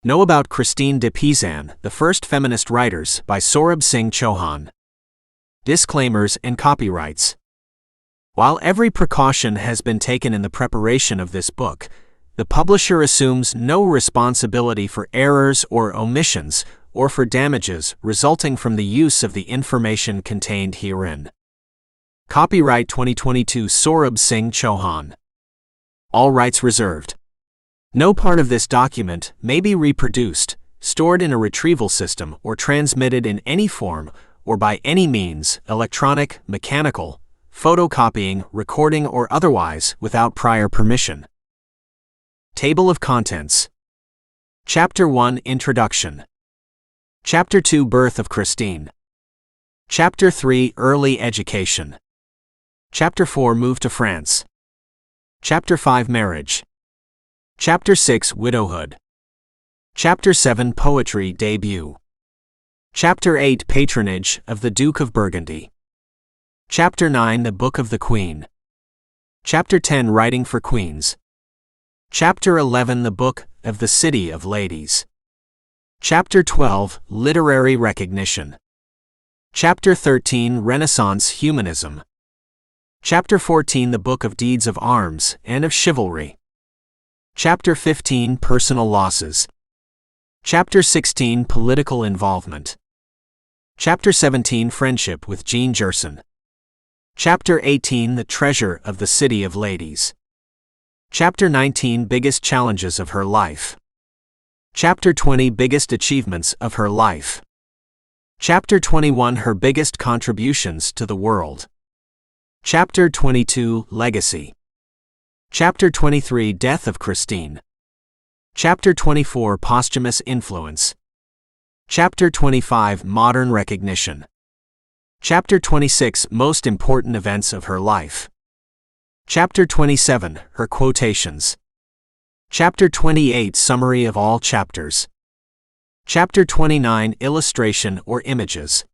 Know about Christine de Pizan, the First Feminist Writers, by Saurabh Singh Chauhan. Disclaimers and copyrights. While every precaution has been taken in the preparation of this book, the publisher assumes no responsibility for errors or omissions, or for damages resulting from the use of the information contained herein. Copyright 2022 Saurabh Singh Chauhan. All rights reserved. No part of this document may be reproduced, stored in a retrieval system, or transmitted in any form, or by any means, electronic, mechanical, photocopying, recording, or otherwise, without prior permission. Table of Contents. Chapter 1 Introduction. Chapter 2 Birth of Christine. Chapter 3 Early Education. Chapter 4 Move to France. Chapter 5 Marriage. Chapter 6 Widowhood. Chapter 7 Poetry Debut. Chapter 8 Patronage of the Duke of Burgundy. Chapter 9 The Book of the Queen. Chapter 10 Writing for Queens. Chapter 11 The Book of the City of Ladies. Chapter 12 Literary Recognition. Chapter 13 Renaissance Humanism. Chapter 14 The Book of Deeds of Arms and of Chivalry. Chapter 15 Personal Losses. Chapter 16 Political Involvement. Chapter 17 Friendship with Jean Gerson. Chapter 18 The Treasure of the City of Ladies. Chapter 19 Biggest Challenges of Her Life. Chapter 20 Biggest Achievements of Her Life. Chapter 21 Her Biggest Contributions to the World. Chapter 22 Legacy. Chapter 23 Death of Christine. Chapter 24 Posthumous Influence. Chapter 25 Modern Recognition. Chapter 26 Most Important Events of Her Life. Chapter 27 Her Quotations. Chapter 28 Summary of all chapters. Chapter 29 Illustration or Images.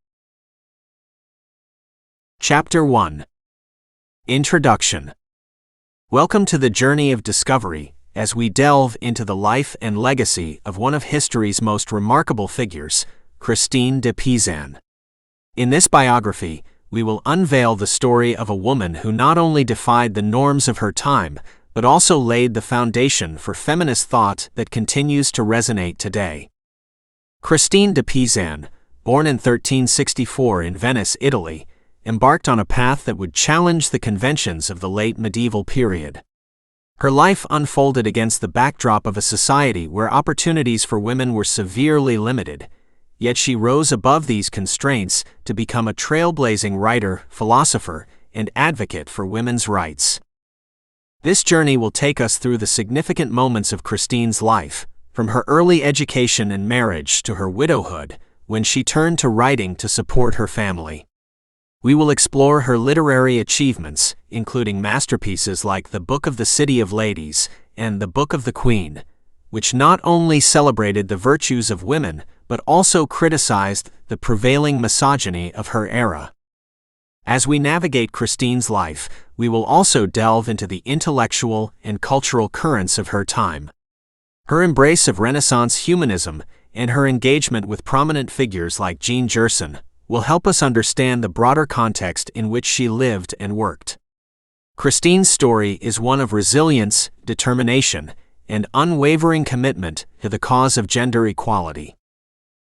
Chapter 1 Introduction. Welcome to the journey of discovery, as we delve into the life and legacy of one of history's most remarkable figures, Christine de Pizan. In this biography, we will unveil the story of a woman who not only defied the norms of her time, but also laid the foundation for feminist thought that continues to resonate today. Christine de Pizan, born in 1364 in Venice, Italy, embarked on a path that would challenge the conventions of the late medieval period. Her life unfolded against the backdrop of a society where opportunities for women were severely limited, yet she rose above these constraints to become a trailblazing writer, philosopher, and advocate for women's rights. This journey will take us through the significant moments of Christine's life, from her early education and marriage to her widowhood, when she turned to writing to support her family. We will explore her literary achievements, including masterpieces like The Book of the City of Ladies and The Book of the Queen, which not only celebrated the virtues of women, but also criticized the prevailing misogyny of her era. As we navigate Christine's life, we will also delve into the intellectual and cultural currents of her time. Her embrace of Renaissance humanism and her engagement with prominent figures like Jean Gerson will help us understand the broader context in which she lived and worked. Christine's story is one of resilience, determination, and unwavering commitment to the cause of gender equality.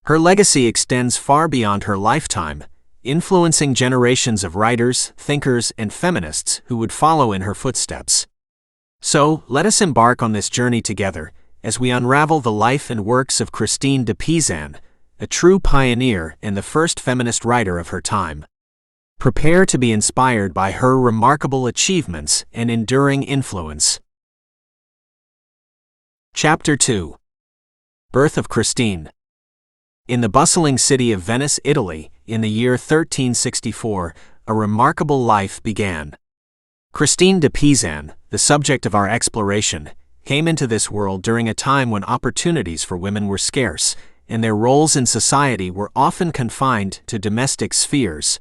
Her legacy extends far beyond her lifetime, influencing generations of writers, thinkers, and feminists who would follow in her footsteps. So, let us embark on this journey together as we unravel the life and works of Christine de Pizan, a true pioneer and the first feminist writer of her time. Prepare to be inspired by her remarkable achievements and enduring influence. Chapter 2 Birth of Christine. In the bustling city of Venice, Italy, in the year 1364, a remarkable life began. Christine de Pizan, the subject of our exploration, came into this world during a time when opportunities for women were scarce, and their roles in society were often confined to domestic spheres.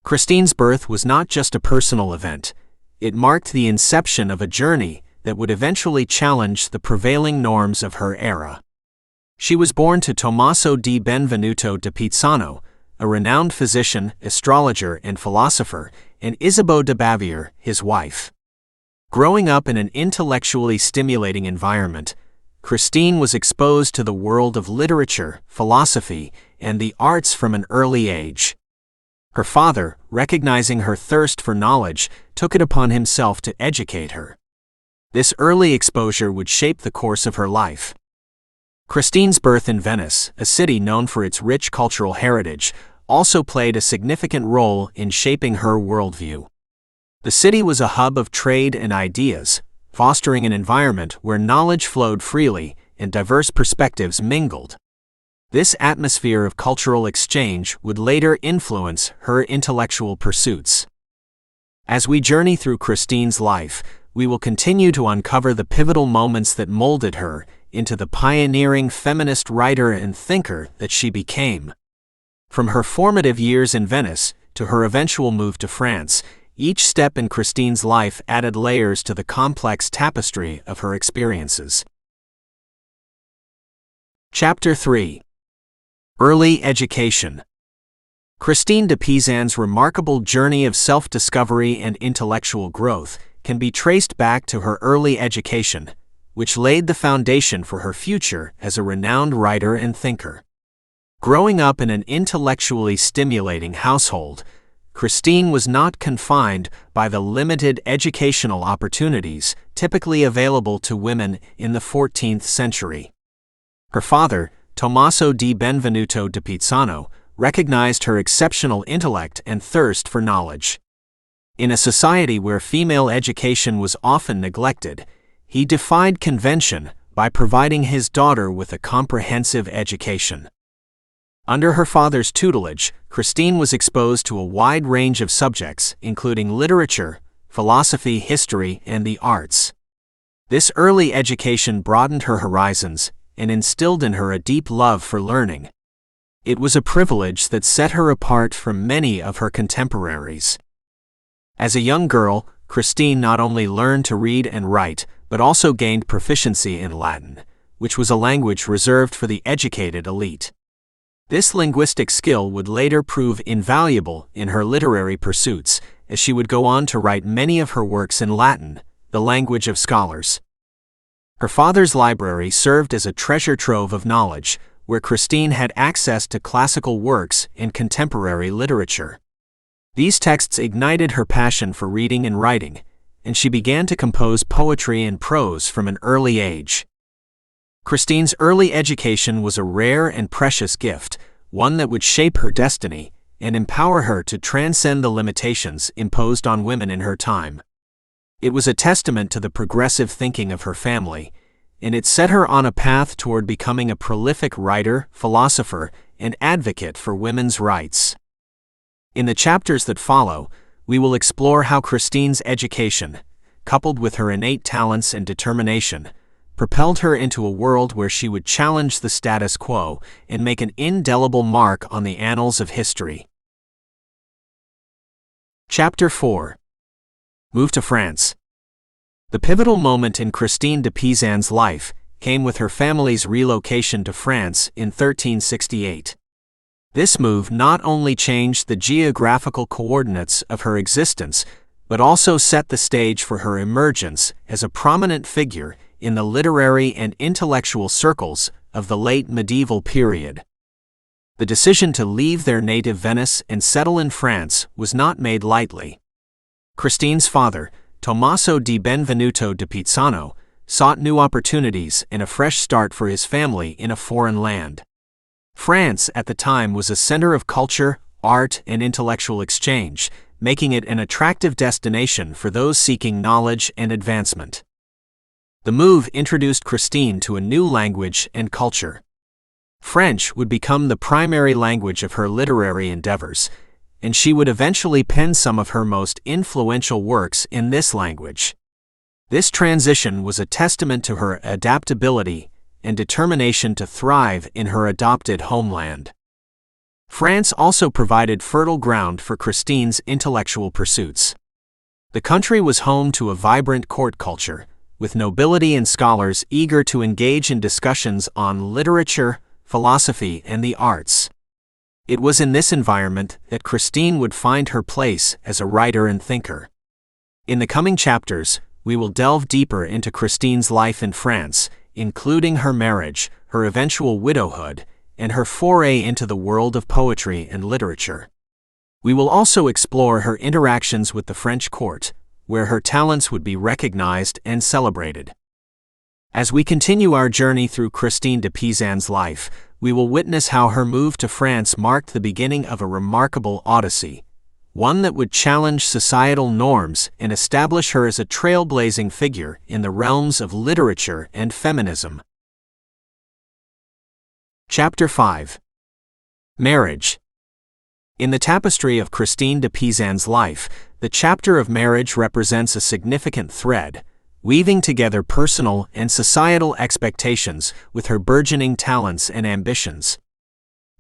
Christine's birth was not just a personal event, it marked the inception of a journey that would eventually challenge the prevailing norms of her era. She was born to Tommaso di Benvenuto de Pizan, a renowned physician, astrologer, and philosopher, and Isabeau de Bavière, his wife. Growing up in an intellectually stimulating environment, Christine was exposed to the world of literature, philosophy, and the arts from an early age. Her father, recognizing her thirst for knowledge, took it upon himself to educate her. This early exposure would shape the course of her life. Christine's birth in Venice, a city known for its rich cultural heritage, also played a significant role in shaping her worldview. The city was a hub of trade and ideas, fostering an environment where knowledge flowed freely and diverse perspectives mingled. This atmosphere of cultural exchange would later influence her intellectual pursuits. As we journey through Christine's life, we will continue to uncover the pivotal moments that molded her into the pioneering feminist writer and thinker that she became. From her formative years in Venice to her eventual move to France, each step in Christine's life added layers to the complex tapestry of her experiences. Chapter 3. Early Education. Christine de Pizan's remarkable journey of self-discovery and intellectual growth can be traced back to her early education, which laid the foundation for her future as a renowned writer and thinker. Growing up in an intellectually stimulating household, Christine was not confined by the limited educational opportunities typically available to women in the 14th century. Her father, Tommaso di Benvenuto de Pizan, recognized her exceptional intellect and thirst for knowledge. In a society where female education was often neglected, he defied convention by providing his daughter with a comprehensive education. Under her father's tutelage, Christine was exposed to a wide range of subjects, including literature, philosophy, history, and the arts. This early education broadened her horizons and instilled in her a deep love for learning. It was a privilege that set her apart from many of her contemporaries. As a young girl, Christine not only learned to read and write, but also gained proficiency in Latin, which was a language reserved for the educated elite. This linguistic skill would later prove invaluable in her literary pursuits, as she would go on to write many of her works in Latin, the language of scholars. Her father's library served as a treasure trove of knowledge, where Christine had access to classical works and contemporary literature. These texts ignited her passion for reading and writing, and she began to compose poetry and prose from an early age. Christine's early education was a rare and precious gift, one that would shape her destiny and empower her to transcend the limitations imposed on women in her time. It was a testament to the progressive thinking of her family, and it set her on a path toward becoming a prolific writer, philosopher, and advocate for women's rights. In the chapters that follow, we will explore how Christine's education, coupled with her innate talents and determination, propelled her into a world where she would challenge the status quo and make an indelible mark on the annals of history. Chapter 4. Move to France. The pivotal moment in Christine de Pizan's life came with her family's relocation to France in 1368. This move not only changed the geographical coordinates of her existence, but also set the stage for her emergence as a prominent figure in the literary and intellectual circles of the late medieval period. The decision to leave their native Venice and settle in France was not made lightly. Christine's father, Tommaso di Benvenuto de Pizan, sought new opportunities and a fresh start for his family in a foreign land. France at the time was a center of culture, art, and intellectual exchange, making it an attractive destination for those seeking knowledge and advancement. The move introduced Christine to a new language and culture. French would become the primary language of her literary endeavors, and she would eventually pen some of her most influential works in this language. This transition was a testament to her adaptability and determination to thrive in her adopted homeland. France also provided fertile ground for Christine's intellectual pursuits. The country was home to a vibrant court culture, with nobility and scholars eager to engage in discussions on literature, philosophy, and the arts. It was in this environment that Christine would find her place as a writer and thinker. In the coming chapters, we will delve deeper into Christine's life in France, including her marriage, her eventual widowhood, and her foray into the world of poetry and literature. We will also explore her interactions with the French court, where her talents would be recognized and celebrated. As we continue our journey through Christine de Pizan's life, we will witness how her move to France marked the beginning of a remarkable odyssey, one that would challenge societal norms and establish her as a trailblazing figure in the realms of literature and feminism. Chapter 5. Marriage. In the tapestry of Christine de Pizan's life, the chapter of marriage represents a significant thread, weaving together personal and societal expectations with her burgeoning talents and ambitions.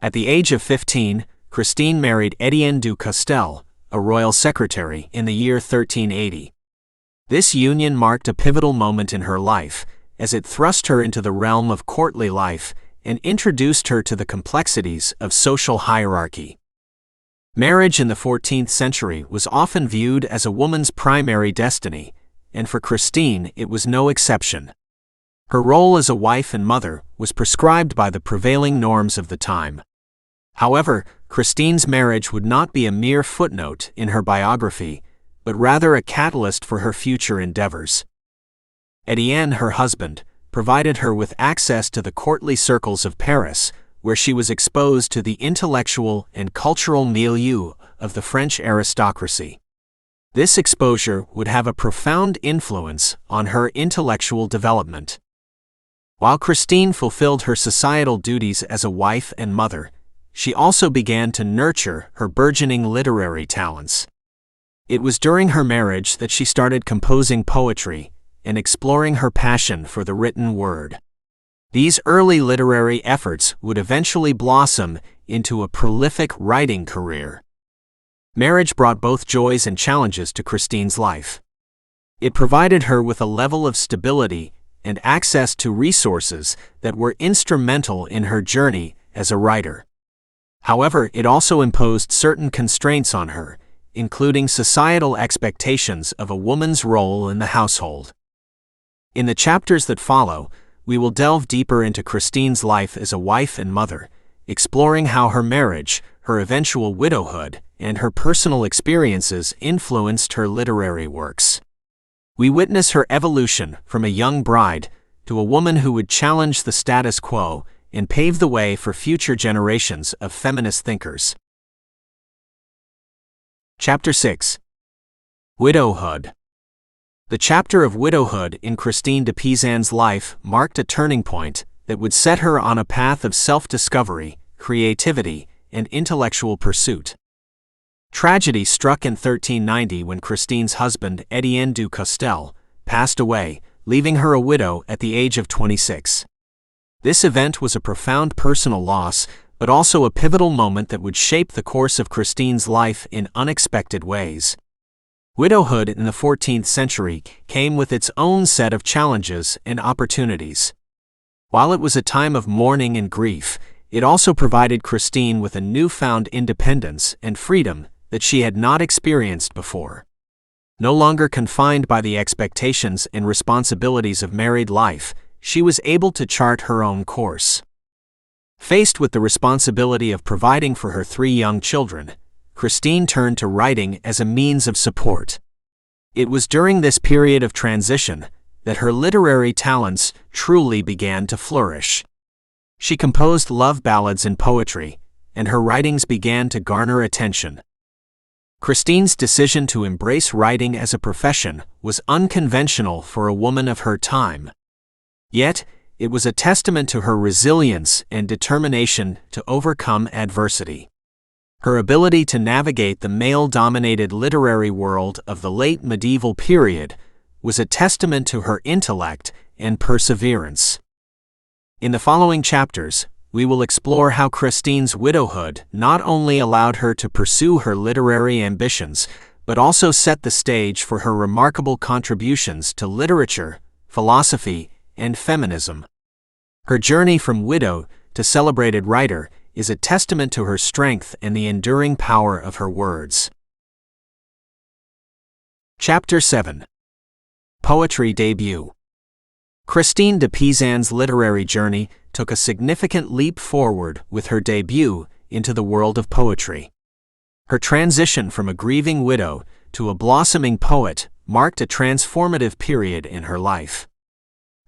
At the age of 15, Christine married Étienne du Castel, a royal secretary, in the year 1380. This union marked a pivotal moment in her life, as it thrust her into the realm of courtly life and introduced her to the complexities of social hierarchy. Marriage in the 14th century was often viewed as a woman's primary destiny, and for Christine it was no exception. Her role as a wife and mother was prescribed by the prevailing norms of the time. However, Christine's marriage would not be a mere footnote in her biography, but rather a catalyst for her future endeavors. Étienne, her husband, provided her with access to the courtly circles of Paris, where she was exposed to the intellectual and cultural milieu of the French aristocracy. This exposure would have a profound influence on her intellectual development. While Christine fulfilled her societal duties as a wife and mother, she also began to nurture her burgeoning literary talents. It was during her marriage that she started composing poetry and exploring her passion for the written word. These early literary efforts would eventually blossom into a prolific writing career. Marriage brought both joys and challenges to Christine's life. It provided her with a level of stability and access to resources that were instrumental in her journey as a writer. However, it also imposed certain constraints on her, including societal expectations of a woman's role in the household. In the chapters that follow, we will delve deeper into Christine's life as a wife and mother, exploring how her marriage, her eventual widowhood, and her personal experiences influenced her literary works. We witness her evolution from a young bride to a woman who would challenge the status quo and pave the way for future generations of feminist thinkers. Chapter 6. Widowhood. The chapter of widowhood in Christine de Pizan's life marked a turning point that would set her on a path of self-discovery, creativity, and intellectual pursuit. Tragedy struck in 1390 when Christine's husband, Étienne du Castel, passed away, leaving her a widow at the age of 26. This event was a profound personal loss, but also a pivotal moment that would shape the course of Christine's life in unexpected ways. Widowhood in the 14th century came with its own set of challenges and opportunities. While it was a time of mourning and grief, it also provided Christine with a newfound independence and freedom that she had not experienced before. No longer confined by the expectations and responsibilities of married life, she was able to chart her own course. Faced with the responsibility of providing for her 3 young children, Christine turned to writing as a means of support. It was during this period of transition that her literary talents truly began to flourish. She composed love ballads and poetry, and her writings began to garner attention. Christine's decision to embrace writing as a profession was unconventional for a woman of her time. Yet, it was a testament to her resilience and determination to overcome adversity. Her ability to navigate the male-dominated literary world of the late medieval period was a testament to her intellect and perseverance. In the following chapters, we will explore how Christine's widowhood not only allowed her to pursue her literary ambitions, but also set the stage for her remarkable contributions to literature, philosophy, and feminism. Her journey from widow to celebrated writer is a testament to her strength and the enduring power of her words. Chapter 7. Poetry Debut. Christine de Pizan's literary journey took a significant leap forward with her debut into the world of poetry. Her transition from a grieving widow to a blossoming poet marked a transformative period in her life.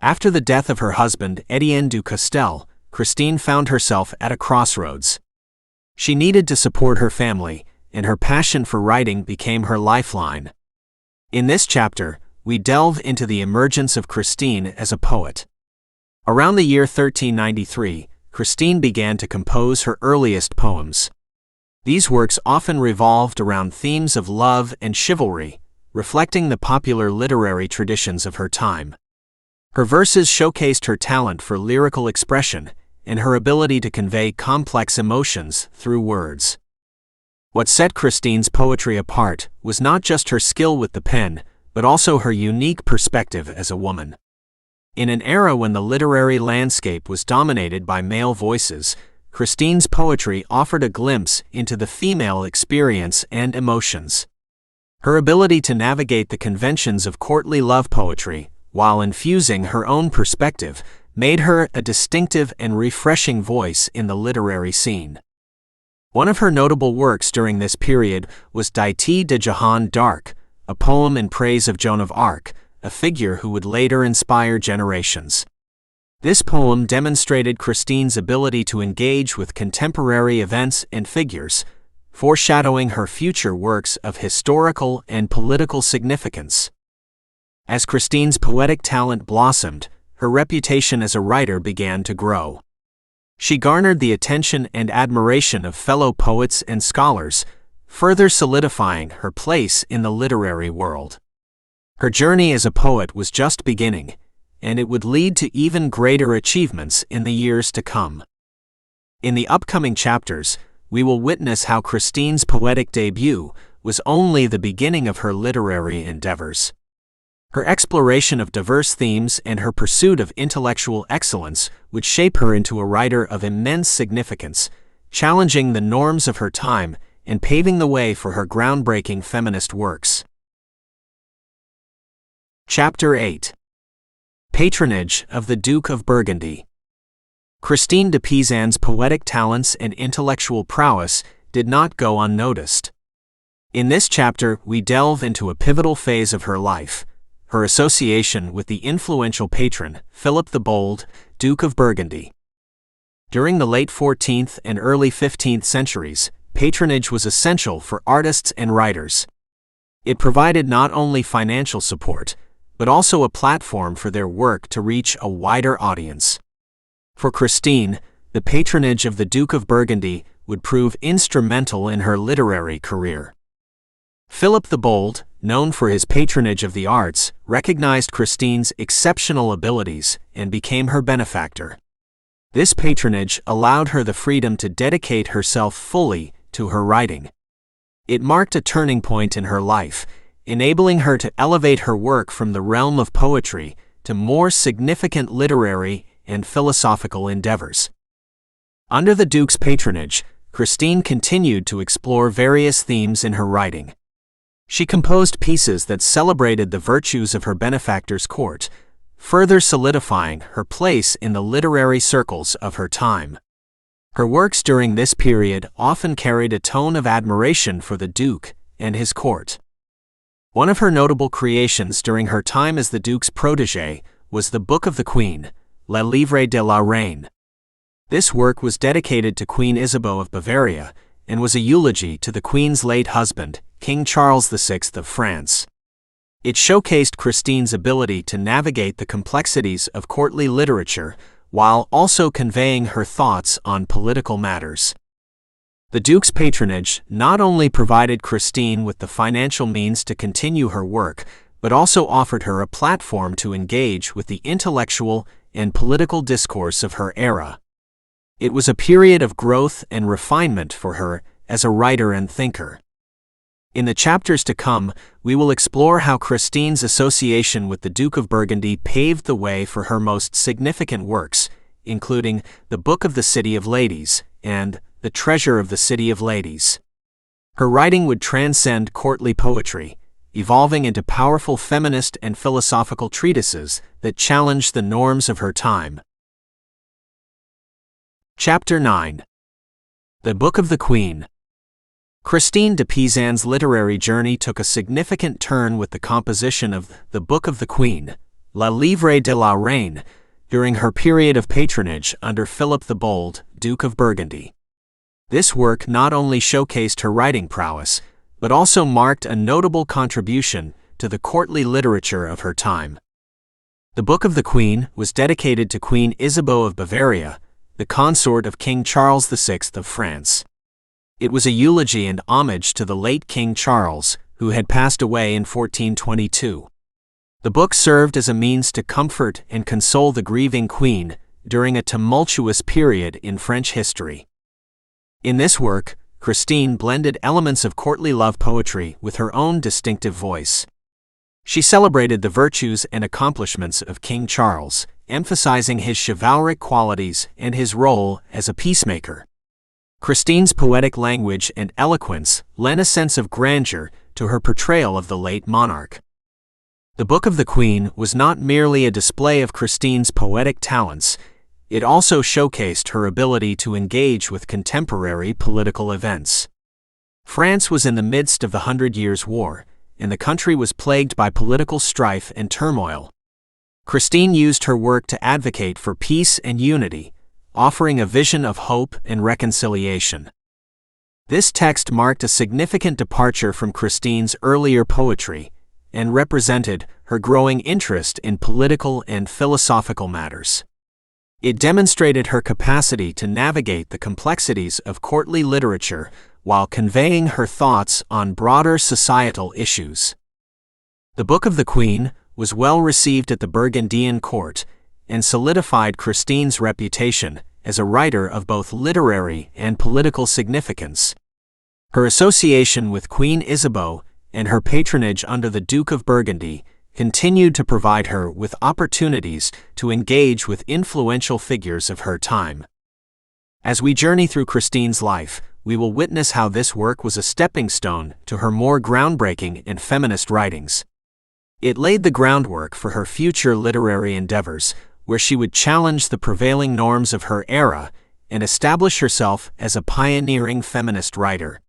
After the death of her husband, Étienne du Castel, Christine found herself at a crossroads. She needed to support her family, and her passion for writing became her lifeline. In this chapter, we delve into the emergence of Christine as a poet. Around the year 1393, Christine began to compose her earliest poems. These works often revolved around themes of love and chivalry, reflecting the popular literary traditions of her time. Her verses showcased her talent for lyrical expression and her ability to convey complex emotions through words. What set Christine's poetry apart was not just her skill with the pen, but also her unique perspective as a woman. In an era when the literary landscape was dominated by male voices, Christine's poetry offered a glimpse into the female experience and emotions. Her ability to navigate the conventions of courtly love poetry, while infusing her own perspective, made her a distinctive and refreshing voice in the literary scene. One of her notable works during this period was Daiti de Jeanne d'Arc, a poem in praise of Joan of Arc, a figure who would later inspire generations. This poem demonstrated Christine's ability to engage with contemporary events and figures, foreshadowing her future works of historical and political significance. As Christine's poetic talent blossomed, her reputation as a writer began to grow. She garnered the attention and admiration of fellow poets and scholars, further solidifying her place in the literary world. Her journey as a poet was just beginning, and it would lead to even greater achievements in the years to come. In the upcoming chapters, we will witness how Christine's poetic debut was only the beginning of her literary endeavors. Her exploration of diverse themes and her pursuit of intellectual excellence would shape her into a writer of immense significance, challenging the norms of her time and paving the way for her groundbreaking feminist works. Chapter 8. Patronage of the Duke of Burgundy. Christine de Pizan's poetic talents and intellectual prowess did not go unnoticed. In this chapter, we delve into a pivotal phase of her life, her association with the influential patron, Philip the Bold, Duke of Burgundy. During the late 14th and early 15th centuries, patronage was essential for artists and writers. It provided not only financial support, but also a platform for their work to reach a wider audience. For Christine, the patronage of the Duke of Burgundy would prove instrumental in her literary career. Philip the Bold, known for his patronage of the arts, recognized Christine's exceptional abilities and became her benefactor. This patronage allowed her the freedom to dedicate herself fully to her writing. It marked a turning point in her life, enabling her to elevate her work from the realm of poetry to more significant literary and philosophical endeavors. Under the Duke's patronage, Christine continued to explore various themes in her writing. She composed pieces that celebrated the virtues of her benefactor's court, further solidifying her place in the literary circles of her time. Her works during this period often carried a tone of admiration for the Duke and his court. One of her notable creations during her time as the Duke's protégé was the Book of the Queen, Le Livre de la Reine. This work was dedicated to Queen Isabeau of Bavaria and was a eulogy to the Queen's late husband, King Charles VI of France. It showcased Christine's ability to navigate the complexities of courtly literature while also conveying her thoughts on political matters. The Duke's patronage not only provided Christine with the financial means to continue her work, but also offered her a platform to engage with the intellectual and political discourse of her era. It was a period of growth and refinement for her as a writer and thinker. In the chapters to come, we will explore how Christine's association with the Duke of Burgundy paved the way for her most significant works, including The Book of the City of Ladies and The Treasure of the City of Ladies. Her writing would transcend courtly poetry, evolving into powerful feminist and philosophical treatises that challenged the norms of her time. Chapter 9. The Book of the Queen. Christine de Pizan's literary journey took a significant turn with the composition of The Book of the Queen, Le Livre de la Reine, during her period of patronage under Philip the Bold, Duke of Burgundy. This work not only showcased her writing prowess, but also marked a notable contribution to the courtly literature of her time. The Book of the Queen was dedicated to Queen Isabeau of Bavaria, the consort of King Charles VI of France. It was a eulogy and homage to the late King Charles, who had passed away in 1422. The book served as a means to comfort and console the grieving queen during a tumultuous period in French history. In this work, Christine blended elements of courtly love poetry with her own distinctive voice. She celebrated the virtues and accomplishments of King Charles, emphasizing his chivalric qualities and his role as a peacemaker. Christine's poetic language and eloquence lent a sense of grandeur to her portrayal of the late monarch. The Book of the Queen was not merely a display of Christine's poetic talents, it also showcased her ability to engage with contemporary political events. France was in the midst of the 100 Years' War, and the country was plagued by political strife and turmoil. Christine used her work to advocate for peace and unity, offering a vision of hope and reconciliation. This text marked a significant departure from Christine's earlier poetry and represented her growing interest in political and philosophical matters. It demonstrated her capacity to navigate the complexities of courtly literature while conveying her thoughts on broader societal issues. The Book of the Queen was well received at the Burgundian court and solidified Christine's reputation as a writer of both literary and political significance. Her association with Queen Isabeau and her patronage under the Duke of Burgundy continued to provide her with opportunities to engage with influential figures of her time. As we journey through Christine's life, we will witness how this work was a stepping stone to her more groundbreaking and feminist writings. It laid the groundwork for her future literary endeavors, where she would challenge the prevailing norms of her era and establish herself as a pioneering feminist writer.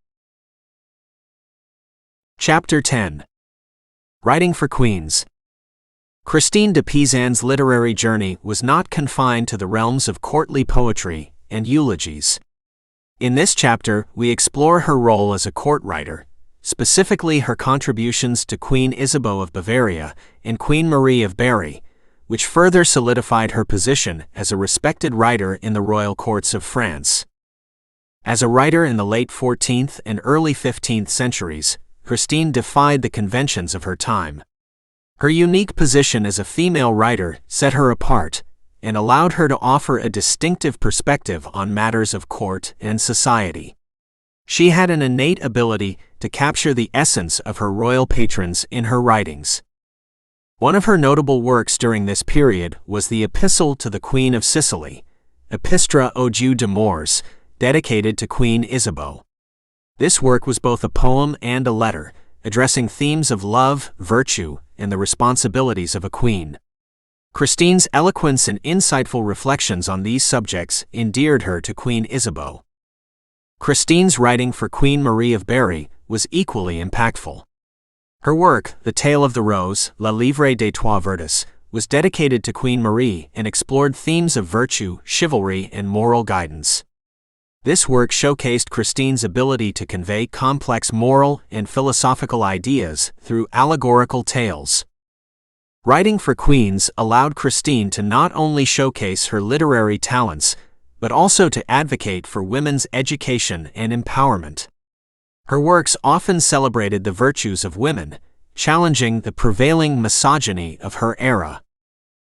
Chapter 10. Writing for Queens. Christine de Pizan's literary journey was not confined to the realms of courtly poetry and eulogies. In this chapter, we explore her role as a court writer, specifically her contributions to Queen Isabeau of Bavaria and Queen Marie of Berry, which further solidified her position as a respected writer in the royal courts of France. As a writer in the late 14th and early 15th centuries, Christine defied the conventions of her time. Her unique position as a female writer set her apart and allowed her to offer a distinctive perspective on matters of court and society. She had an innate ability to capture the essence of her royal patrons in her writings. One of her notable works during this period was the Epistle to the Queen of Sicily, Epistra aux Jeux d'Amours, dedicated to Queen Isabeau. This work was both a poem and a letter, addressing themes of love, virtue, and the responsibilities of a queen. Christine's eloquence and insightful reflections on these subjects endeared her to Queen Isabeau. Christine's writing for Queen Marie of Berry was equally impactful. Her work, The Tale of the Rose, Le Livre des Trois Vertus, was dedicated to Queen Marie and explored themes of virtue, chivalry, and moral guidance. This work showcased Christine's ability to convey complex moral and philosophical ideas through allegorical tales. Writing for queens allowed Christine to not only showcase her literary talents, but also to advocate for women's education and empowerment. Her works often celebrated the virtues of women, challenging the prevailing misogyny of her era.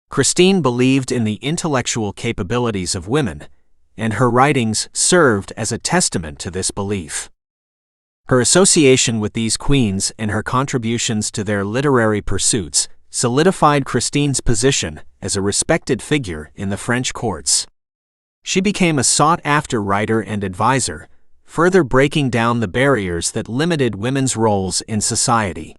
Christine believed in the intellectual capabilities of women, and her writings served as a testament to this belief. Her association with these queens and her contributions to their literary pursuits solidified Christine's position as a respected figure in the French courts. She became a sought-after writer and advisor, further breaking down the barriers that limited women's roles in society.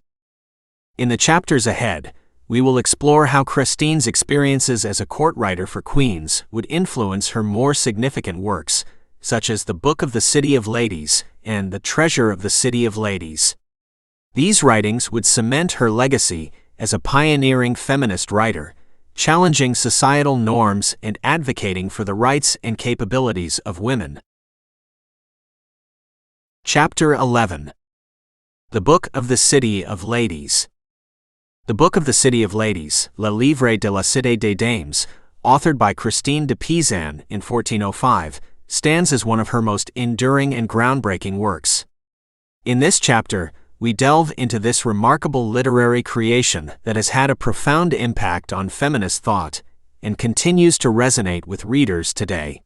In the chapters ahead, we will explore how Christine's experiences as a court writer for queens would influence her more significant works, such as the Book of the City of Ladies and the Treasure of the City of Ladies. These writings would cement her legacy as a pioneering feminist writer, challenging societal norms and advocating for the rights and capabilities of women. Chapter 11. The Book of the City of Ladies. The Book of the City of Ladies, Le Livre de la Cité des Dames, authored by Christine de Pizan in 1405, stands as one of her most enduring and groundbreaking works. In this chapter, we delve into this remarkable literary creation that has had a profound impact on feminist thought and continues to resonate with readers today.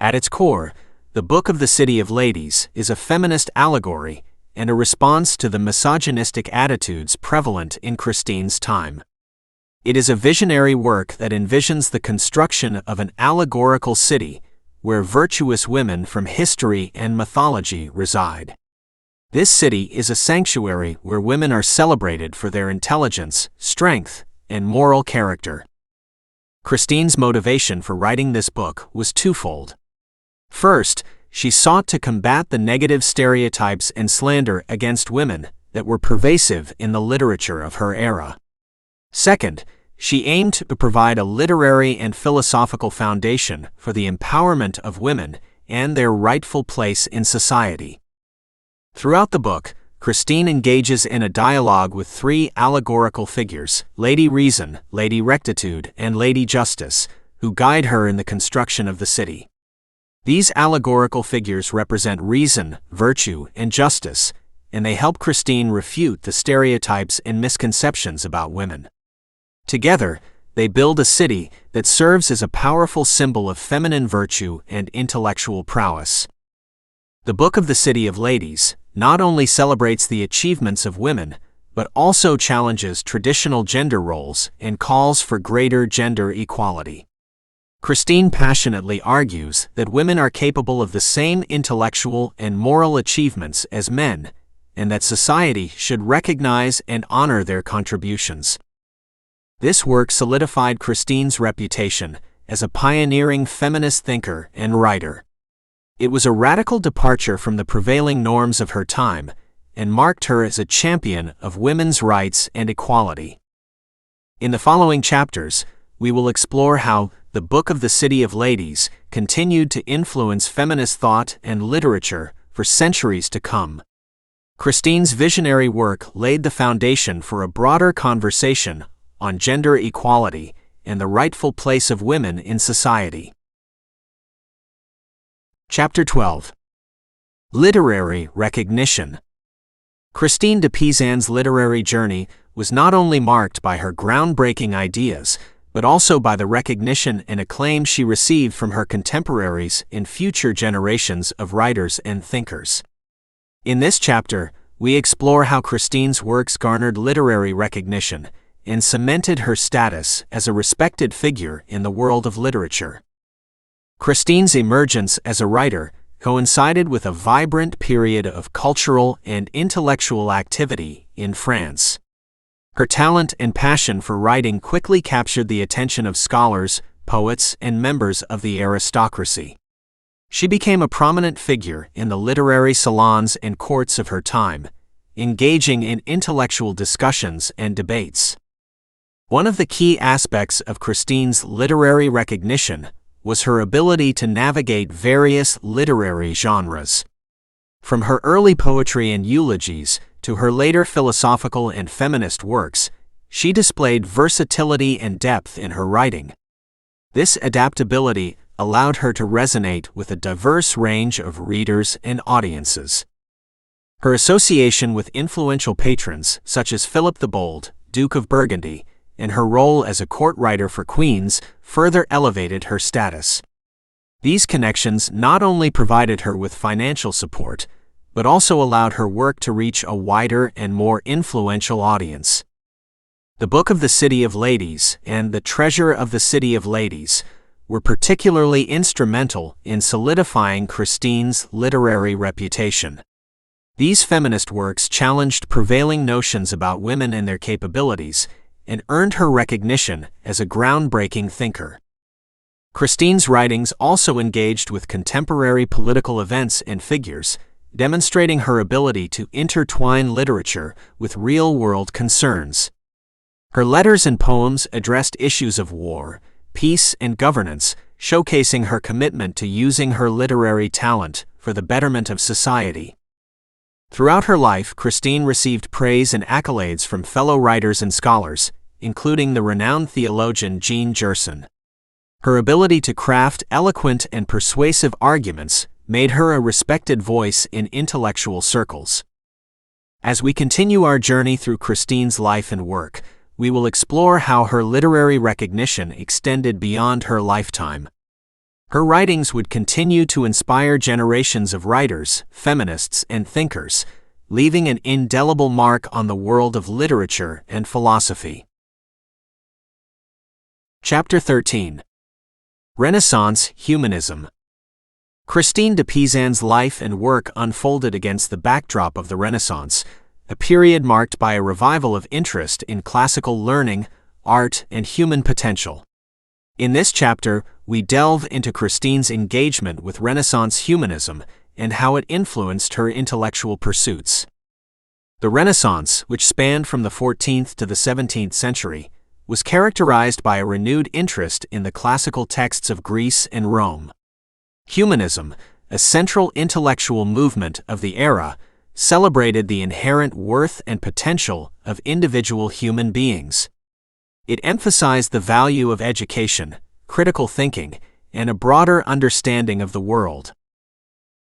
At its core, the Book of the City of Ladies is a feminist allegory and a response to the misogynistic attitudes prevalent in Christine's time. It is a visionary work that envisions the construction of an allegorical city where virtuous women from history and mythology reside. This city is a sanctuary where women are celebrated for their intelligence, strength, and moral character. Christine's motivation for writing this book was twofold. First, she sought to combat the negative stereotypes and slander against women that were pervasive in the literature of her era. Second, she aimed to provide a literary and philosophical foundation for the empowerment of women and their rightful place in society. Throughout the book, Christine engages in a dialogue with three allegorical figures, Lady Reason, Lady Rectitude, and Lady Justice, who guide her in the construction of the city. These allegorical figures represent reason, virtue, and justice, and they help Christine refute the stereotypes and misconceptions about women. Together, they build a city that serves as a powerful symbol of feminine virtue and intellectual prowess. The Book of the City of Ladies not only celebrates the achievements of women, but also challenges traditional gender roles and calls for greater gender equality. Christine passionately argues that women are capable of the same intellectual and moral achievements as men, and that society should recognize and honor their contributions. This work solidified Christine's reputation as a pioneering feminist thinker and writer. It was a radical departure from the prevailing norms of her time and marked her as a champion of women's rights and equality. In the following chapters, we will explore how the Book of the City of Ladies continued to influence feminist thought and literature for centuries to come. Christine's visionary work laid the foundation for a broader conversation on gender equality and the rightful place of women in society. Chapter 12. Literary Recognition. Christine de Pizan's literary journey was not only marked by her groundbreaking ideas, but also by the recognition and acclaim she received from her contemporaries and future generations of writers and thinkers. In this chapter, we explore how Christine's works garnered literary recognition and cemented her status as a respected figure in the world of literature. Christine's emergence as a writer coincided with a vibrant period of cultural and intellectual activity in France. Her talent and passion for writing quickly captured the attention of scholars, poets, and members of the aristocracy. She became a prominent figure in the literary salons and courts of her time, engaging in intellectual discussions and debates. One of the key aspects of Christine's literary recognition was her ability to navigate various literary genres. From her early poetry and eulogies to her later philosophical and feminist works, she displayed versatility and depth in her writing. This adaptability allowed her to resonate with a diverse range of readers and audiences. Her association with influential patrons such as Philip the Bold, Duke of Burgundy, and her role as a court writer for queens further elevated her status. These connections not only provided her with financial support, but also allowed her work to reach a wider and more influential audience. The Book of the City of Ladies and The Treasure of the City of Ladies were particularly instrumental in solidifying Christine's literary reputation. These feminist works challenged prevailing notions about women and their capabilities and earned her recognition as a groundbreaking thinker. Christine's writings also engaged with contemporary political events and figures, demonstrating her ability to intertwine literature with real-world concerns. Her letters and poems addressed issues of war, peace, and governance, showcasing her commitment to using her literary talent for the betterment of society. Throughout her life, Christine received praise and accolades from fellow writers and scholars, including the renowned theologian Jean Gerson. Her ability to craft eloquent and persuasive arguments made her a respected voice in intellectual circles. As we continue our journey through Christine's life and work, we will explore how her literary recognition extended beyond her lifetime. Her writings would continue to inspire generations of writers, feminists, and thinkers, leaving an indelible mark on the world of literature and philosophy. Chapter 13. Renaissance Humanism. Christine de Pizan's life and work unfolded against the backdrop of the Renaissance, a period marked by a revival of interest in classical learning, art, and human potential. In this chapter, we delve into Christine's engagement with Renaissance humanism and how it influenced her intellectual pursuits. The Renaissance, which spanned from the 14th to the 17th century, was characterized by a renewed interest in the classical texts of Greece and Rome. Humanism, a central intellectual movement of the era, celebrated the inherent worth and potential of individual human beings. It emphasized the value of education, critical thinking, and a broader understanding of the world.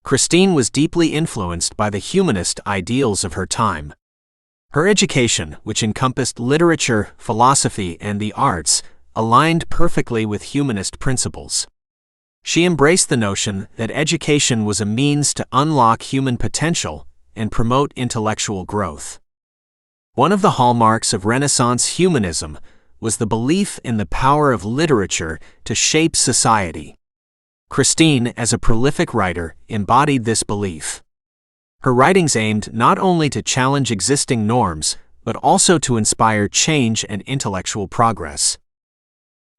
Christine was deeply influenced by the humanist ideals of her time. Her education, which encompassed literature, philosophy, and the arts, aligned perfectly with humanist principles. She embraced the notion that education was a means to unlock human potential and promote intellectual growth. One of the hallmarks of Renaissance humanism was the belief in the power of literature to shape society. Christine, as a prolific writer, embodied this belief. Her writings aimed not only to challenge existing norms, but also to inspire change and intellectual progress.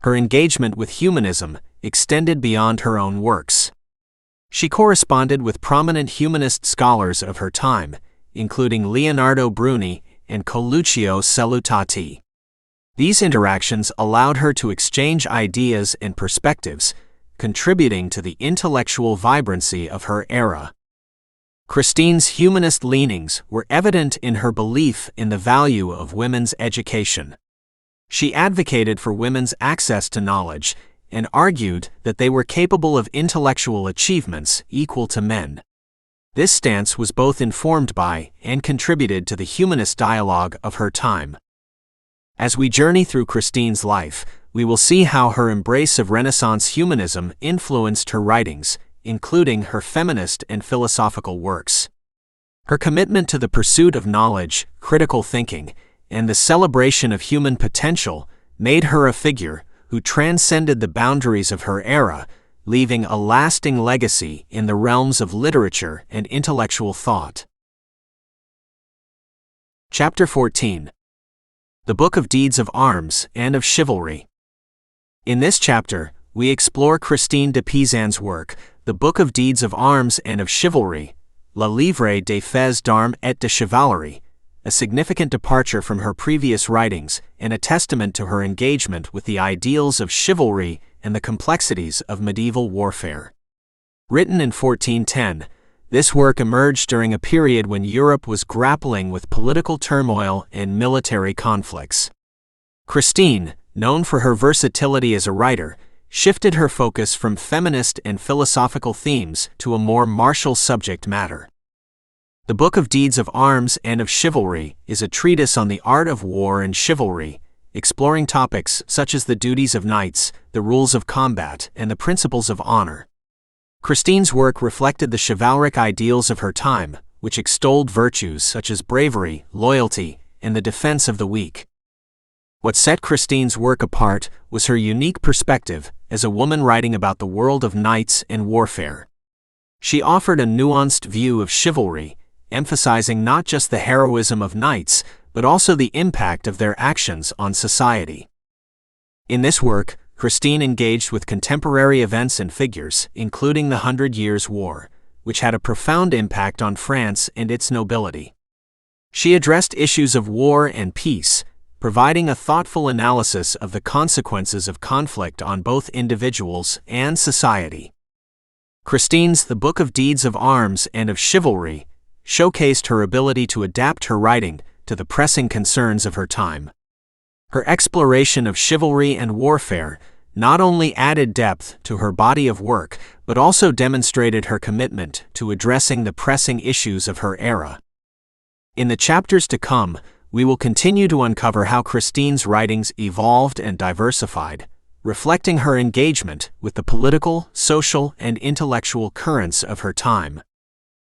Her engagement with humanism extended beyond her own works. She corresponded with prominent humanist scholars of her time, including Leonardo Bruni and Coluccio Salutati. These interactions allowed her to exchange ideas and perspectives, contributing to the intellectual vibrancy of her era. Christine's humanist leanings were evident in her belief in the value of women's education. She advocated for women's access to knowledge and argued that they were capable of intellectual achievements equal to men. This stance was both informed by and contributed to the humanist dialogue of her time. As we journey through Christine's life, we will see how her embrace of Renaissance humanism influenced her writings, including her feminist and philosophical works. Her commitment to the pursuit of knowledge, critical thinking, and the celebration of human potential made her a figure who transcended the boundaries of her era, leaving a lasting legacy in the realms of literature and intellectual thought. Chapter 14. The Book of Deeds of Arms and of Chivalry. In this chapter, we explore Christine de Pizan's work, The Book of Deeds of Arms and of Chivalry, Le Livre des Faits d'Armes et de Chevalerie, a significant departure from her previous writings and a testament to her engagement with the ideals of chivalry and the complexities of medieval warfare. Written in 1410, this work emerged during a period when Europe was grappling with political turmoil and military conflicts. Christine, known for her versatility as a writer, shifted her focus from feminist and philosophical themes to a more martial subject matter. The Book of Deeds of Arms and of Chivalry is a treatise on the art of war and chivalry, exploring topics such as the duties of knights, the rules of combat, and the principles of honor. Christine's work reflected the chivalric ideals of her time, which extolled virtues such as bravery, loyalty, and the defense of the weak. What set Christine's work apart was her unique perspective as a woman writing about the world of knights and warfare. She offered a nuanced view of chivalry, emphasizing not just the heroism of knights, but also the impact of their actions on society. In this work, Christine engaged with contemporary events and figures, including the 100 Years' War, which had a profound impact on France and its nobility. She addressed issues of war and peace, providing a thoughtful analysis of the consequences of conflict on both individuals and society. Christine's The Book of Deeds of Arms and of Chivalry showcased her ability to adapt her writing to the pressing concerns of her time. Her exploration of chivalry and warfare not only added depth to her body of work, but also demonstrated her commitment to addressing the pressing issues of her era. In the chapters to come, we will continue to uncover how Christine's writings evolved and diversified, reflecting her engagement with the political, social, and intellectual currents of her time.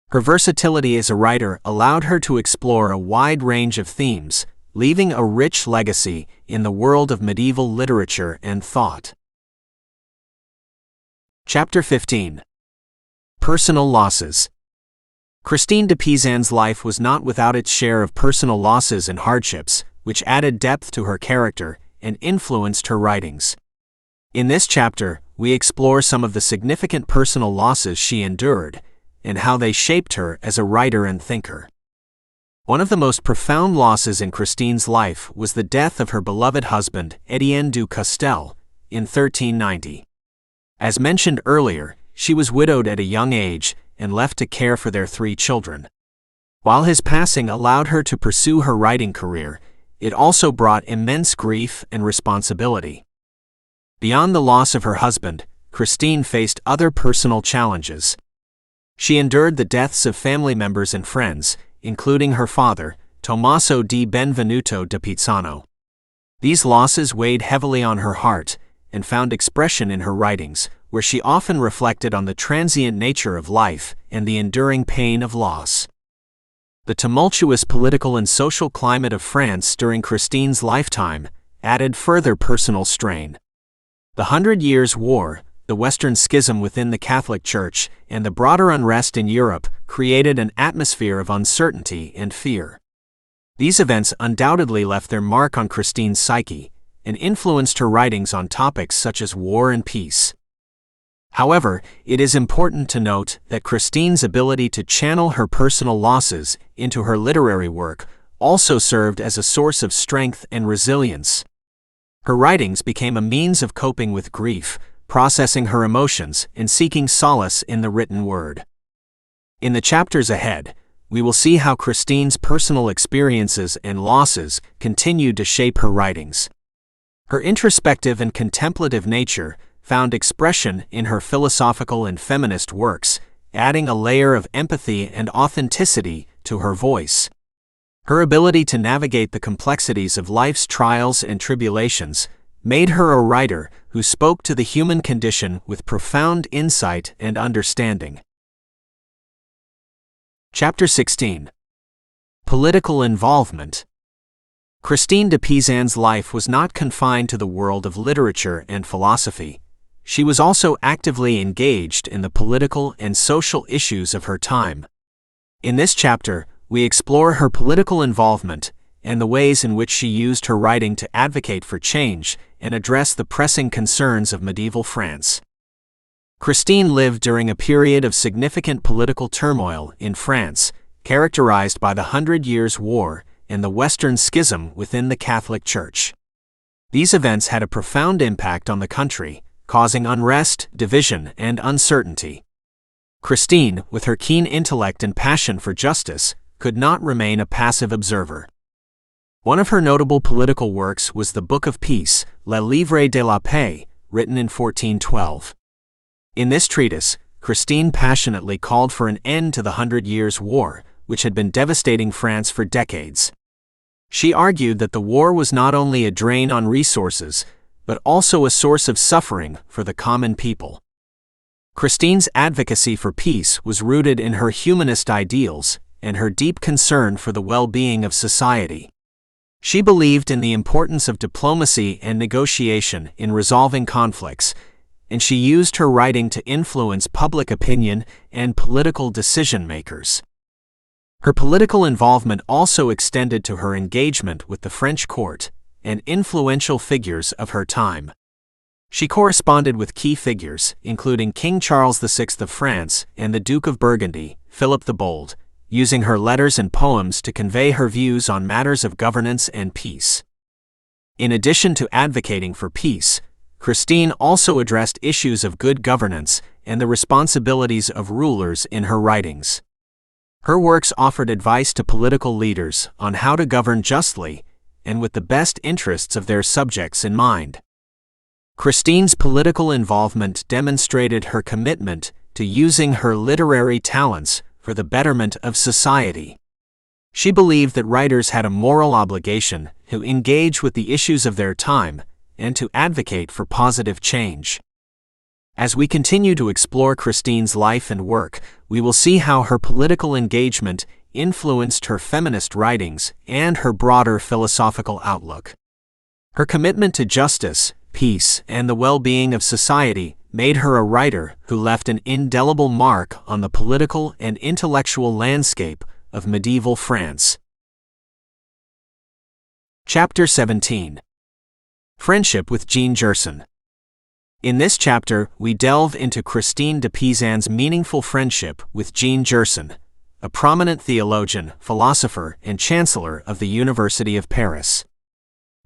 Her versatility as a writer allowed her to explore a wide range of themes, leaving a rich legacy in the world of medieval literature and thought. Chapter 15. Personal Losses. Christine de Pizan's life was not without its share of personal losses and hardships, which added depth to her character and influenced her writings. In this chapter, we explore some of the significant personal losses she endured and how they shaped her as a writer and thinker. One of the most profound losses in Christine's life was the death of her beloved husband, Étienne du Castel, in 1390. As mentioned earlier, she was widowed at a young age and left to care for their 3 children. While his passing allowed her to pursue her writing career, it also brought immense grief and responsibility. Beyond the loss of her husband, Christine faced other personal challenges. She endured the deaths of family members and friends, including her father, Tommaso di Benvenuto da Pizzano. These losses weighed heavily on her heart and found expression in her writings, where she often reflected on the transient nature of life and the enduring pain of loss. The tumultuous political and social climate of France during Christine's lifetime added further personal strain. The 100 Years' War, the Western Schism within the Catholic Church, and the broader unrest in Europe created an atmosphere of uncertainty and fear. These events undoubtedly left their mark on Christine's psyche and influenced her writings on topics such as war and peace. However, it is important to note that Christine's ability to channel her personal losses into her literary work also served as a source of strength and resilience. Her writings became a means of coping with grief, processing her emotions, and seeking solace in the written word. In the chapters ahead, we will see how Christine's personal experiences and losses continued to shape her writings. Her introspective and contemplative nature found expression in her philosophical and feminist works, adding a layer of empathy and authenticity to her voice. Her ability to navigate the complexities of life's trials and tribulations made her a writer who spoke to the human condition with profound insight and understanding. Chapter 16. Political Involvement. Christine de Pizan's life was not confined to the world of literature and philosophy. She was also actively engaged in the political and social issues of her time. In this chapter, we explore her political involvement and the ways in which she used her writing to advocate for change and address the pressing concerns of medieval France. Christine lived during a period of significant political turmoil in France, characterized by the 100 Years' War and the Western Schism within the Catholic Church. These events had a profound impact on the country, causing unrest, division, and uncertainty. Christine, with her keen intellect and passion for justice, could not remain a passive observer. One of her notable political works was the Book of Peace, Le Livre de la Paix, written in 1412. In this treatise, Christine passionately called for an end to the 100 Years' War, which had been devastating France for decades. She argued that the war was not only a drain on resources, but also a source of suffering for the common people. Christine's advocacy for peace was rooted in her humanist ideals and her deep concern for the well-being of society. She believed in the importance of diplomacy and negotiation in resolving conflicts, and she used her writing to influence public opinion and political decision-makers. Her political involvement also extended to her engagement with the French court and influential figures of her time. She corresponded with key figures, including King Charles VI of France and the Duke of Burgundy, Philip the Bold, using her letters and poems to convey her views on matters of governance and peace. In addition to advocating for peace, Christine also addressed issues of good governance and the responsibilities of rulers in her writings. Her works offered advice to political leaders on how to govern justly and with the best interests of their subjects in mind. Christine's political involvement demonstrated her commitment to using her literary talents for the betterment of society. She believed that writers had a moral obligation to engage with the issues of their time and to advocate for positive change. As we continue to explore Christine's life and work, we will see how her political engagement influenced her feminist writings and her broader philosophical outlook. Her commitment to justice, peace, and the well-being of society made her a writer who left an indelible mark on the political and intellectual landscape of medieval France. Chapter 17. Friendship with Jean Gerson. In this chapter, we delve into Christine de Pizan's meaningful friendship with Jean Gerson, a prominent theologian, philosopher, and chancellor of the University of Paris.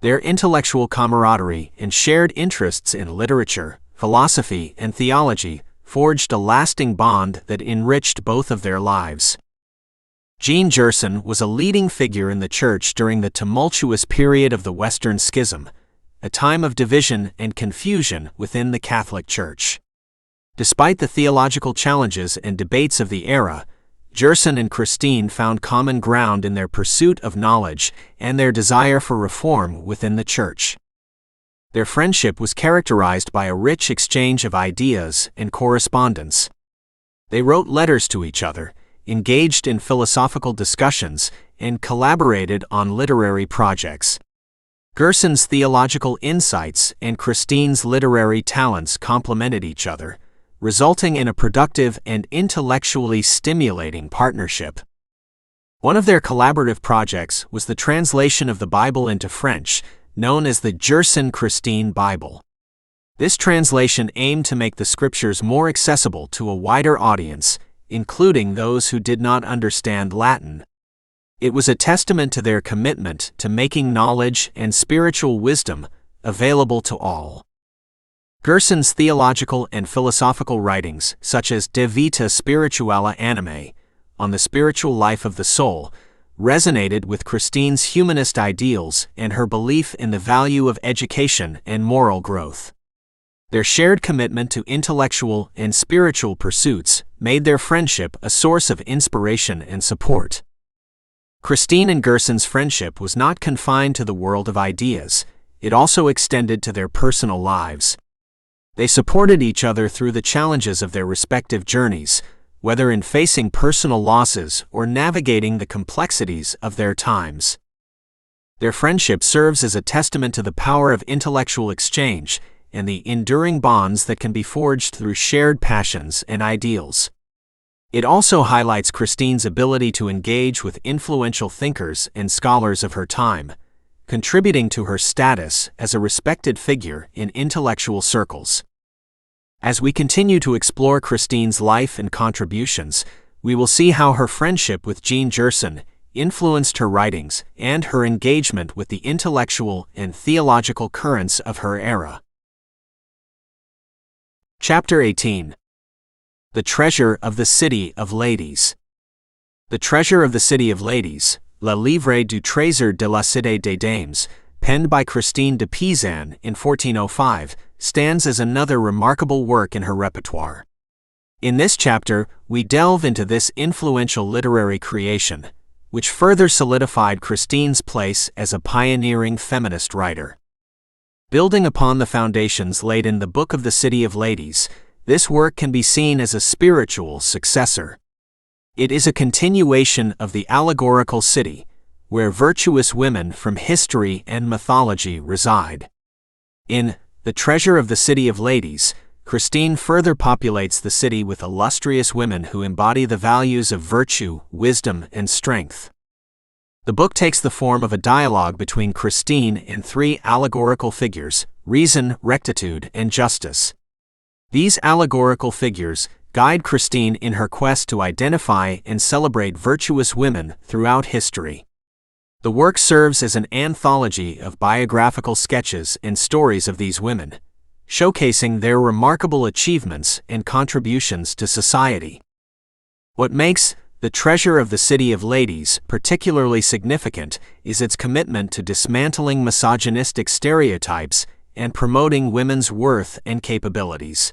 Their intellectual camaraderie and shared interests in literature, philosophy, and theology forged a lasting bond that enriched both of their lives. Jean Gerson was a leading figure in the Church during the tumultuous period of the Western Schism, a time of division and confusion within the Catholic Church. Despite the theological challenges and debates of the era, Gerson and Christine found common ground in their pursuit of knowledge and their desire for reform within the Church. Their friendship was characterized by a rich exchange of ideas and correspondence. They wrote letters to each other, engaged in philosophical discussions, and collaborated on literary projects. Gerson's theological insights and Christine's literary talents complemented each other, resulting in a productive and intellectually stimulating partnership. One of their collaborative projects was the translation of the Bible into French, known as the Gerson-Christine Bible. This translation aimed to make the scriptures more accessible to a wider audience, including those who did not understand Latin. It was a testament to their commitment to making knowledge and spiritual wisdom available to all. Gerson's theological and philosophical writings, such as De Vita Spirituale Anime, on the spiritual life of the soul, resonated with Christine's humanist ideals and her belief in the value of education and moral growth. Their shared commitment to intellectual and spiritual pursuits made their friendship a source of inspiration and support. Christine and Gerson's friendship was not confined to the world of ideas, it also extended to their personal lives. They supported each other through the challenges of their respective journeys, whether in facing personal losses or navigating the complexities of their times. Their friendship serves as a testament to the power of intellectual exchange and the enduring bonds that can be forged through shared passions and ideals. It also highlights Christine's ability to engage with influential thinkers and scholars of her time, contributing to her status as a respected figure in intellectual circles. As we continue to explore Christine's life and contributions, we will see how her friendship with Jean Gerson influenced her writings and her engagement with the intellectual and theological currents of her era. Chapter 18. The Treasure of the City of Ladies. The Treasure of the City of Ladies, Le Livre du Trésor de la Cité des Dames, penned by Christine de Pizan in 1405, stands as another remarkable work in her repertoire. In this chapter, we delve into this influential literary creation, which further solidified Christine's place as a pioneering feminist writer. Building upon the foundations laid in the Book of the City of Ladies, this work can be seen as a spiritual successor. It is a continuation of the allegorical city, where virtuous women from history and mythology reside. In The Treasure of the City of Ladies, Christine further populates the city with illustrious women who embody the values of virtue, wisdom, and strength. The book takes the form of a dialogue between Christine and three allegorical figures: reason, rectitude, and justice. These allegorical figures guide Christine in her quest to identify and celebrate virtuous women throughout history. The work serves as an anthology of biographical sketches and stories of these women, showcasing their remarkable achievements and contributions to society. What makes The Treasure of the City of Ladies particularly significant is its commitment to dismantling misogynistic stereotypes and promoting women's worth and capabilities.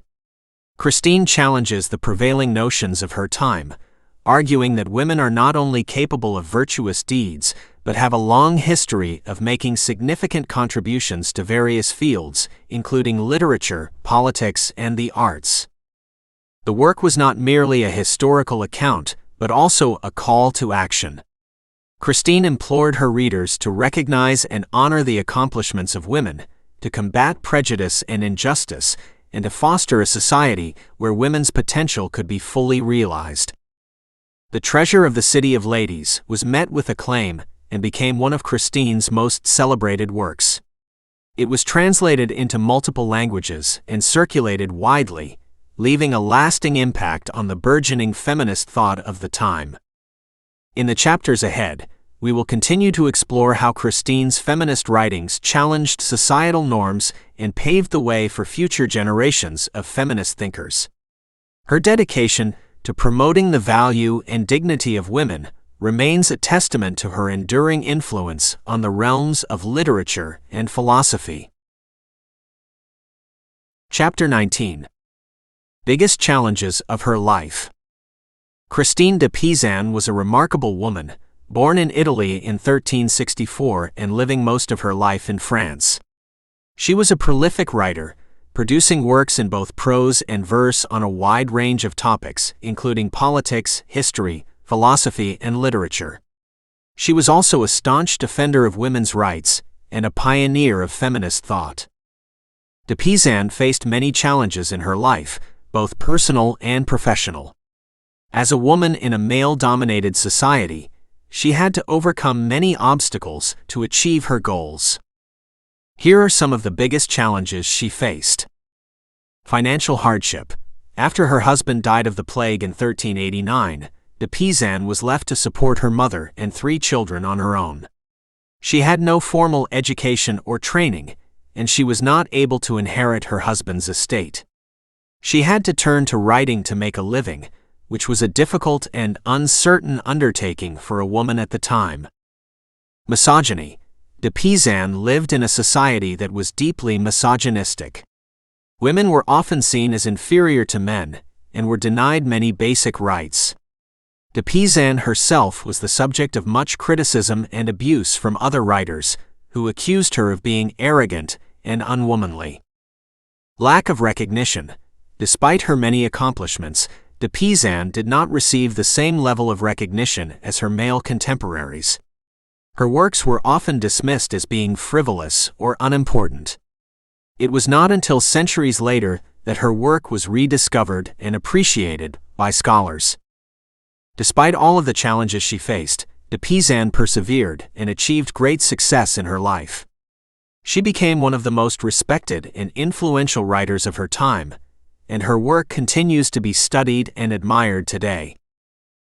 Christine challenges the prevailing notions of her time, arguing that women are not only capable of virtuous deeds, but have a long history of making significant contributions to various fields, including literature, politics, and the arts. The work was not merely a historical account, but also a call to action. Christine implored her readers to recognize and honor the accomplishments of women, to combat prejudice and injustice, and to foster a society where women's potential could be fully realized. The Treasure of the City of Ladies was met with acclaim and became one of Christine's most celebrated works. It was translated into multiple languages and circulated widely, leaving a lasting impact on the burgeoning feminist thought of the time. In the chapters ahead, we will continue to explore how Christine's feminist writings challenged societal norms and paved the way for future generations of feminist thinkers. Her dedication to promoting the value and dignity of women remains a testament to her enduring influence on the realms of literature and philosophy. Chapter 19. Biggest Challenges of Her Life. Christine de Pizan was a remarkable woman, born in Italy in 1364 and living most of her life in France. She was a prolific writer, producing works in both prose and verse on a wide range of topics, including politics, history, philosophy, and literature. She was also a staunch defender of women's rights and a pioneer of feminist thought. De Pizan faced many challenges in her life, both personal and professional. As a woman in a male-dominated society, she had to overcome many obstacles to achieve her goals. Here are some of the biggest challenges she faced. Financial hardship. After her husband died of the plague in 1389, de Pizan was left to support her mother and 3 children on her own. She had no formal education or training, and she was not able to inherit her husband's estate. She had to turn to writing to make a living, which was a difficult and uncertain undertaking for a woman at the time. Misogyny. De Pizan lived in a society that was deeply misogynistic. Women were often seen as inferior to men and were denied many basic rights. De Pizan herself was the subject of much criticism and abuse from other writers, who accused her of being arrogant and unwomanly. Lack of recognition. Despite her many accomplishments, de Pizan did not receive the same level of recognition as her male contemporaries. Her works were often dismissed as being frivolous or unimportant. It was not until centuries later that her work was rediscovered and appreciated by scholars. Despite all of the challenges she faced, de Pizan persevered and achieved great success in her life. She became one of the most respected and influential writers of her time, and her work continues to be studied and admired today.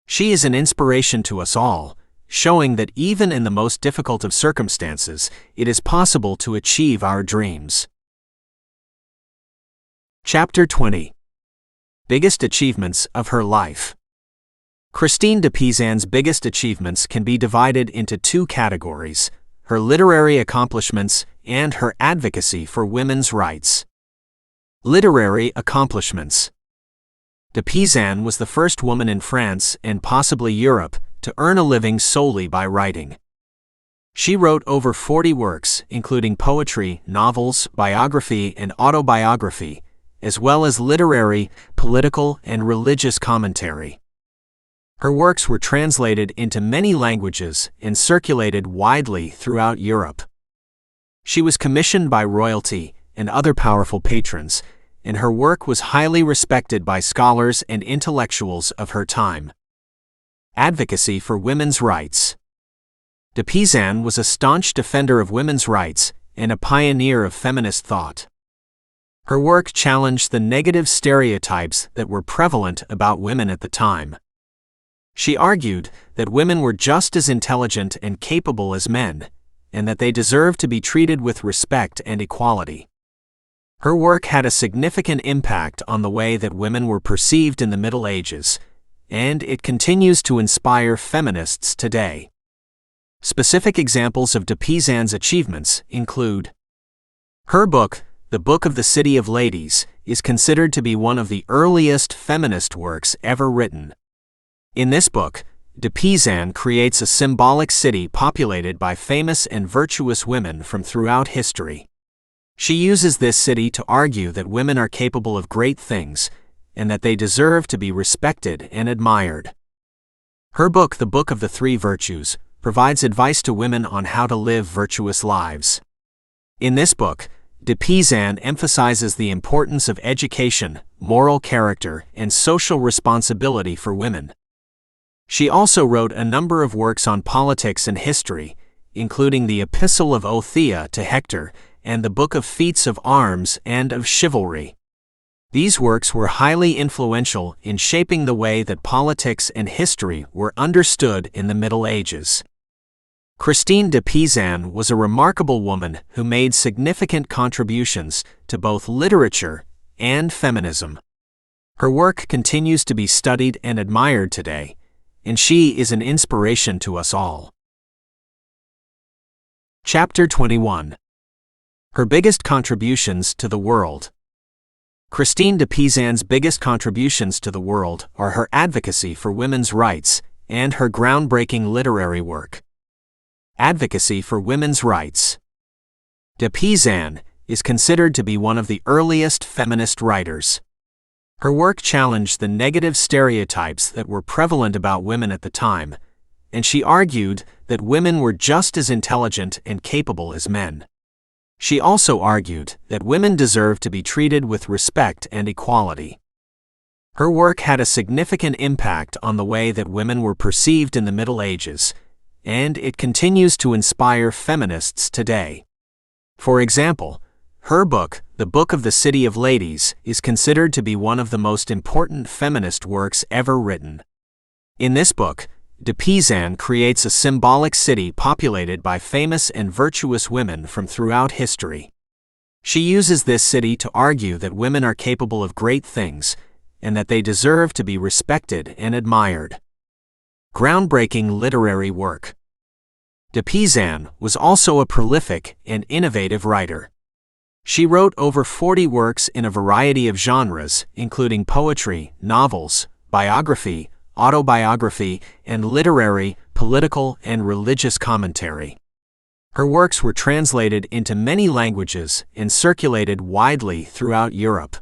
She is an inspiration to us all, showing that even in the most difficult of circumstances, it is possible to achieve our dreams. Chapter 20. Biggest Achievements of Her Life. Christine de Pizan's biggest achievements can be divided into 2 categories: her literary accomplishments and her advocacy for women's rights. Literary accomplishments. De Pizan was the first woman in France and possibly Europe to earn a living solely by writing. She wrote over 40 works, including poetry, novels, biography, and autobiography, as well as literary, political, and religious commentary. Her works were translated into many languages and circulated widely throughout Europe. She was commissioned by royalty and other powerful patrons, and her work was highly respected by scholars and intellectuals of her time. Advocacy for women's rights. De Pizan was a staunch defender of women's rights and a pioneer of feminist thought. Her work challenged the negative stereotypes that were prevalent about women at the time. She argued that women were just as intelligent and capable as men, and that they deserved to be treated with respect and equality. Her work had a significant impact on the way that women were perceived in the Middle Ages, and it continues to inspire feminists today. Specific examples of de Pizan's achievements include: her book, The Book of the City of Ladies, is considered to be one of the earliest feminist works ever written. In this book, de Pizan creates a symbolic city populated by famous and virtuous women from throughout history. She uses this city to argue that women are capable of great things, and that they deserve to be respected and admired. Her book, The Book of the Three Virtues, provides advice to women on how to live virtuous lives. In this book, de Pizan emphasizes the importance of education, moral character, and social responsibility for women. She also wrote a number of works on politics and history, including the Epistle of Othea to Hector and the Book of Feats of Arms and of Chivalry. These works were highly influential in shaping the way that politics and history were understood in the Middle Ages. Christine de Pizan was a remarkable woman who made significant contributions to both literature and feminism. Her work continues to be studied and admired today, and she is an inspiration to us all. Chapter 21. Her biggest contributions to the world. Christine de Pizan's biggest contributions to the world are her advocacy for women's rights and her groundbreaking literary work. Advocacy for women's rights. De Pizan is considered to be one of the earliest feminist writers. Her work challenged the negative stereotypes that were prevalent about women at the time, and she argued that women were just as intelligent and capable as men. She also argued that women deserved to be treated with respect and equality. Her work had a significant impact on the way that women were perceived in the Middle Ages, and it continues to inspire feminists today. For example, her book, The Book of the City of Ladies, is considered to be one of the most important feminist works ever written. In this book, de Pizan creates a symbolic city populated by famous and virtuous women from throughout history. She uses this city to argue that women are capable of great things, and that they deserve to be respected and admired. Groundbreaking literary work. De Pizan was also a prolific and innovative writer. She wrote over 40 works in a variety of genres, including poetry, novels, biography, autobiography, and literary, political, and religious commentary. Her works were translated into many languages and circulated widely throughout Europe.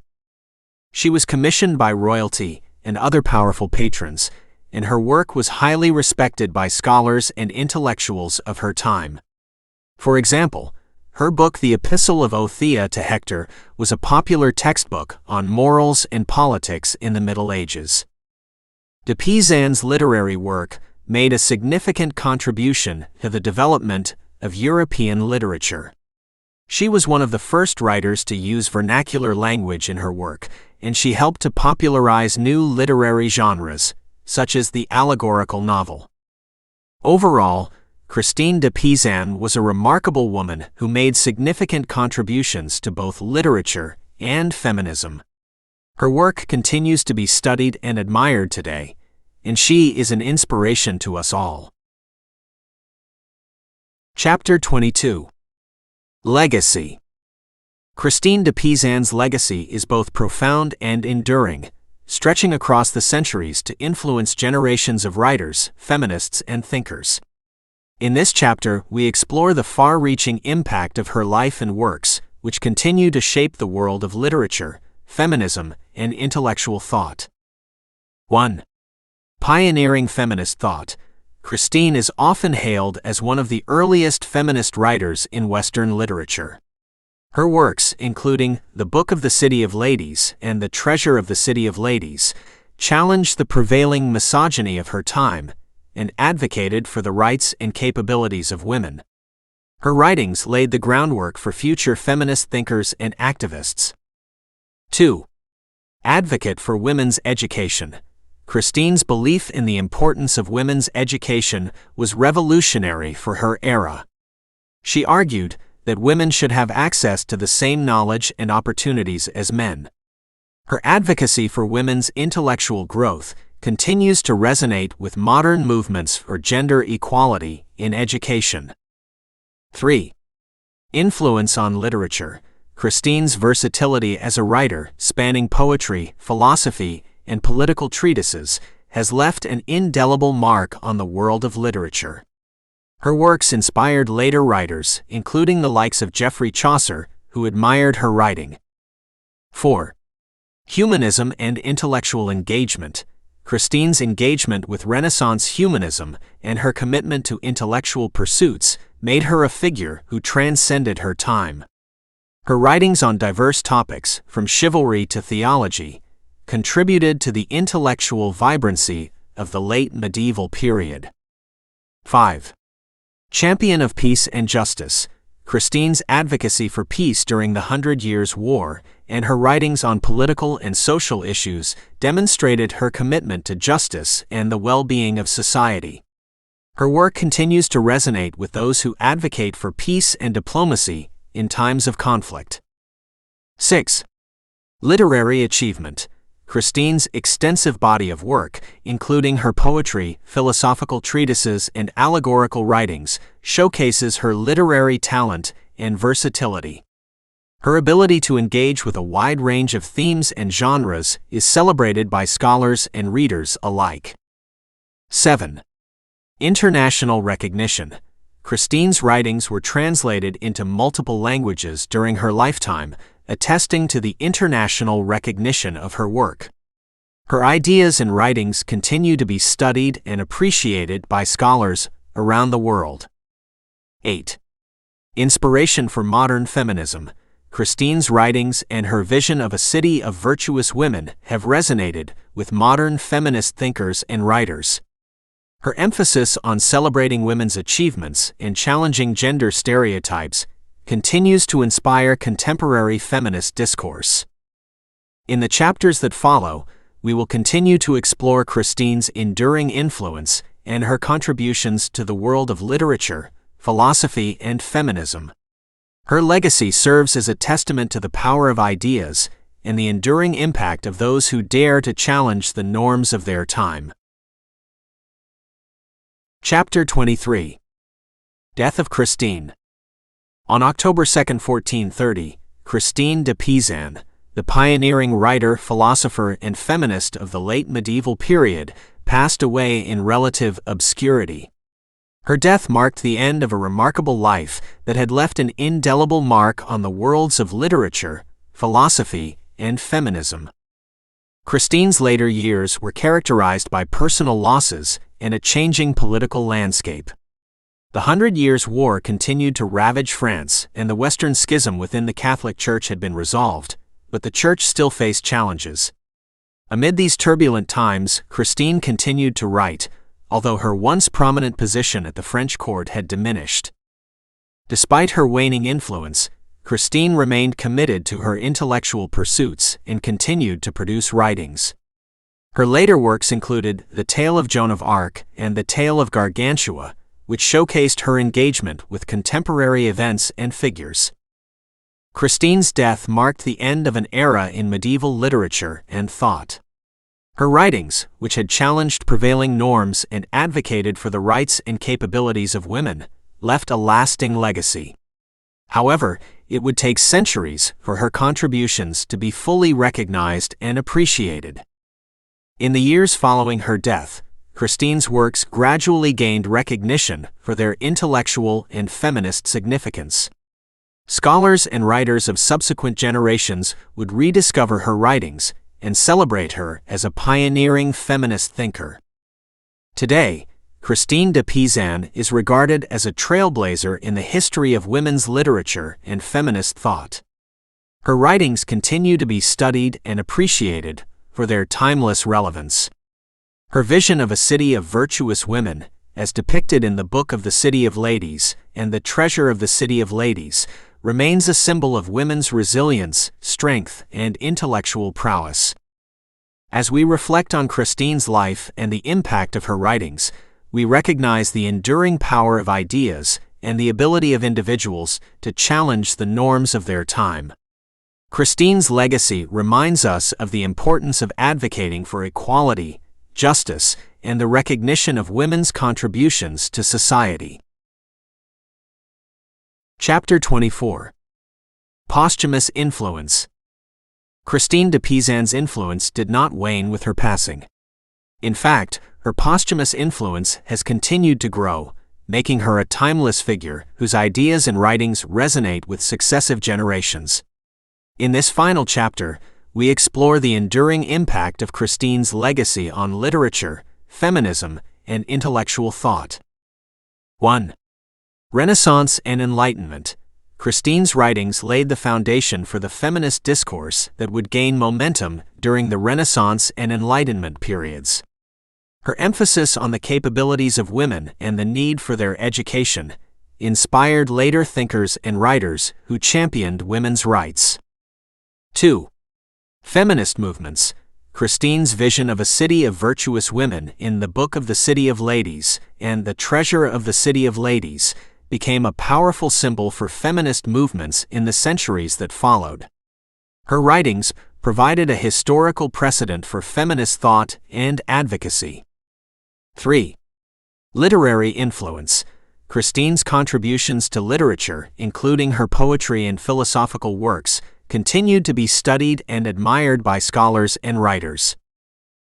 She was commissioned by royalty and other powerful patrons, and her work was highly respected by scholars and intellectuals of her time. For example, her book The Epistle of Othea to Hector was a popular textbook on morals and politics in the Middle Ages. De Pizan's literary work made a significant contribution to the development of European literature. She was one of the first writers to use vernacular language in her work, and she helped to popularize new literary genres, such as the allegorical novel. Overall, Christine de Pizan was a remarkable woman who made significant contributions to both literature and feminism. Her work continues to be studied and admired today, and she is an inspiration to us all. Chapter 22. Legacy. Christine de Pizan's legacy is both profound and enduring, stretching across the centuries to influence generations of writers, feminists, and thinkers. In this chapter, we explore the far-reaching impact of her life and works, which continue to shape the world of literature, feminism, and intellectual thought. 1. Pioneering feminist thought, Christine is often hailed as one of the earliest feminist writers in Western literature. Her works, including The Book of the City of Ladies and The Treasure of the City of Ladies, challenged the prevailing misogyny of her time and advocated for the rights and capabilities of women. Her writings laid the groundwork for future feminist thinkers and activists. 2. Advocate for women's education. Christine's belief in the importance of women's education was revolutionary for her era. She argued that women should have access to the same knowledge and opportunities as men. Her advocacy for women's intellectual growth continues to resonate with modern movements for gender equality in education. 3. Influence on literature. Christine's versatility as a writer, spanning poetry, philosophy, and political treatises, has left an indelible mark on the world of literature. Her works inspired later writers, including the likes of Geoffrey Chaucer, who admired her writing. 4. Humanism and intellectual engagement. Christine's engagement with Renaissance humanism and her commitment to intellectual pursuits made her a figure who transcended her time. Her writings on diverse topics, from chivalry to theology, contributed to the intellectual vibrancy of the late medieval period. 5. Champion of peace and justice. Christine's advocacy for peace during the 100 Years' War and her writings on political and social issues demonstrated her commitment to justice and the well-being of society. Her work continues to resonate with those who advocate for peace and diplomacy in times of conflict. 6. Literary achievement. Christine's extensive body of work, including her poetry, philosophical treatises, and allegorical writings, showcases her literary talent and versatility. Her ability to engage with a wide range of themes and genres is celebrated by scholars and readers alike. 7. International recognition. Christine's writings were translated into multiple languages during her lifetime, attesting to the international recognition of her work. Her ideas and writings continue to be studied and appreciated by scholars around the world. 8. Inspiration for modern feminism. Christine's writings and her vision of a city of virtuous women have resonated with modern feminist thinkers and writers. Her emphasis on celebrating women's achievements and challenging gender stereotypes continues to inspire contemporary feminist discourse. In the chapters that follow, we will continue to explore Christine's enduring influence and her contributions to the world of literature, philosophy, and feminism. Her legacy serves as a testament to the power of ideas and the enduring impact of those who dare to challenge the norms of their time. Chapter 23. Death of Christine. On October 2, 1430, Christine de Pizan, the pioneering writer, philosopher, and feminist of the late medieval period, passed away in relative obscurity. Her death marked the end of a remarkable life that had left an indelible mark on the worlds of literature, philosophy, and feminism. Christine's later years were characterized by personal losses and a changing political landscape. The 100 Years' War continued to ravage France, and the Western Schism within the Catholic Church had been resolved, but the Church still faced challenges. Amid these turbulent times, Christine continued to write, although her once prominent position at the French court had diminished. Despite her waning influence, Christine remained committed to her intellectual pursuits and continued to produce writings. Her later works included The Tale of Joan of Arc and The Tale of Gargantua, which showcased her engagement with contemporary events and figures. Christine's death marked the end of an era in medieval literature and thought. Her writings, which had challenged prevailing norms and advocated for the rights and capabilities of women, left a lasting legacy. However, it would take centuries for her contributions to be fully recognized and appreciated. In the years following her death, Christine's works gradually gained recognition for their intellectual and feminist significance. Scholars and writers of subsequent generations would rediscover her writings and celebrate her as a pioneering feminist thinker. Today, Christine de Pizan is regarded as a trailblazer in the history of women's literature and feminist thought. Her writings continue to be studied and appreciated for their timeless relevance. Her vision of a city of virtuous women, as depicted in the Book of the City of Ladies and The Treasure of the City of Ladies, remains a symbol of women's resilience, strength, and intellectual prowess. As we reflect on Christine's life and the impact of her writings, we recognize the enduring power of ideas and the ability of individuals to challenge the norms of their time. Christine's legacy reminds us of the importance of advocating for equality, justice, and the recognition of women's contributions to society. Chapter 24. Posthumous Influence. Christine de Pizan's influence did not wane with her passing. In fact, her posthumous influence has continued to grow, making her a timeless figure whose ideas and writings resonate with successive generations. In this final chapter, we explore the enduring impact of Christine's legacy on literature, feminism, and intellectual thought. 1. Renaissance and Enlightenment. Christine's writings laid the foundation for the feminist discourse that would gain momentum during the Renaissance and Enlightenment periods. Her emphasis on the capabilities of women and the need for their education inspired later thinkers and writers who championed women's rights. 2. Feminist movements. Christine's vision of a city of virtuous women in the Book of the City of Ladies and The Treasure of the City of Ladies became a powerful symbol for feminist movements in the centuries that followed. Her writings provided a historical precedent for feminist thought and advocacy. 3. Literary influence. Christine's contributions to literature, including her poetry and philosophical works, continued to be studied and admired by scholars and writers.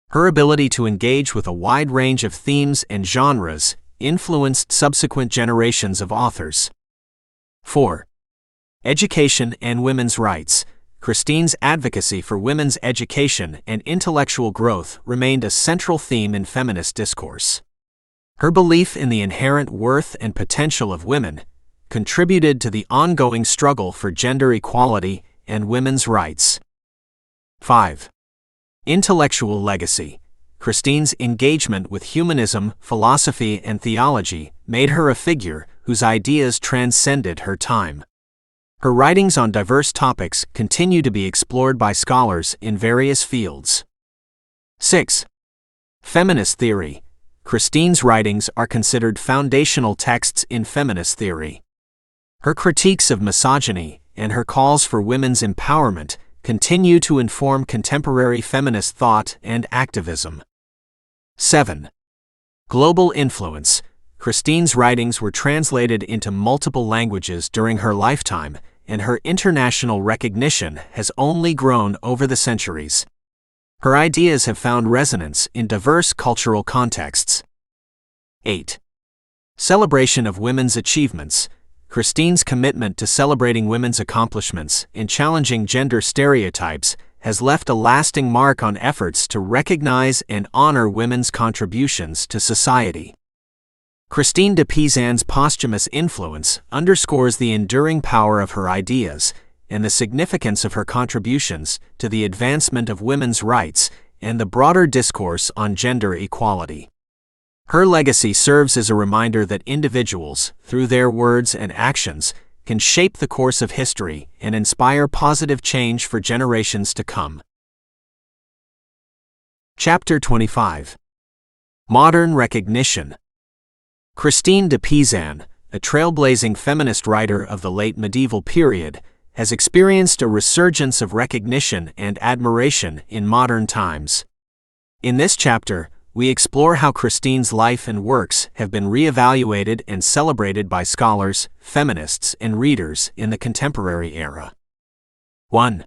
Her ability to engage with a wide range of themes and genres influenced subsequent generations of authors. 4. Education and women's rights. Christine's advocacy for women's education and intellectual growth remained a central theme in feminist discourse. Her belief in the inherent worth and potential of women contributed to the ongoing struggle for gender equality and women's rights. 5. Intellectual legacy. Christine's engagement with humanism, philosophy, and theology made her a figure whose ideas transcended her time. Her writings on diverse topics continue to be explored by scholars in various fields. 6. Feminist theory. Christine's writings are considered foundational texts in feminist theory. Her critiques of misogyny and her calls for women's empowerment continue to inform contemporary feminist thought and activism. 7. Global influence. Christine's writings were translated into multiple languages during her lifetime, and her international recognition has only grown over the centuries. Her ideas have found resonance in diverse cultural contexts. 8. Celebration of women's achievements. Christine's commitment to celebrating women's accomplishments and challenging gender stereotypes has left a lasting mark on efforts to recognize and honor women's contributions to society. Christine de Pizan's posthumous influence underscores the enduring power of her ideas and the significance of her contributions to the advancement of women's rights and the broader discourse on gender equality. Her legacy serves as a reminder that individuals, through their words and actions, can shape the course of history and inspire positive change for generations to come. Chapter 25. Modern recognition. Christine de Pizan, a trailblazing feminist writer of the late medieval period, has experienced a resurgence of recognition and admiration in modern times. In this chapter, we explore how Christine's life and works have been reevaluated and celebrated by scholars, feminists, and readers in the contemporary era. 1.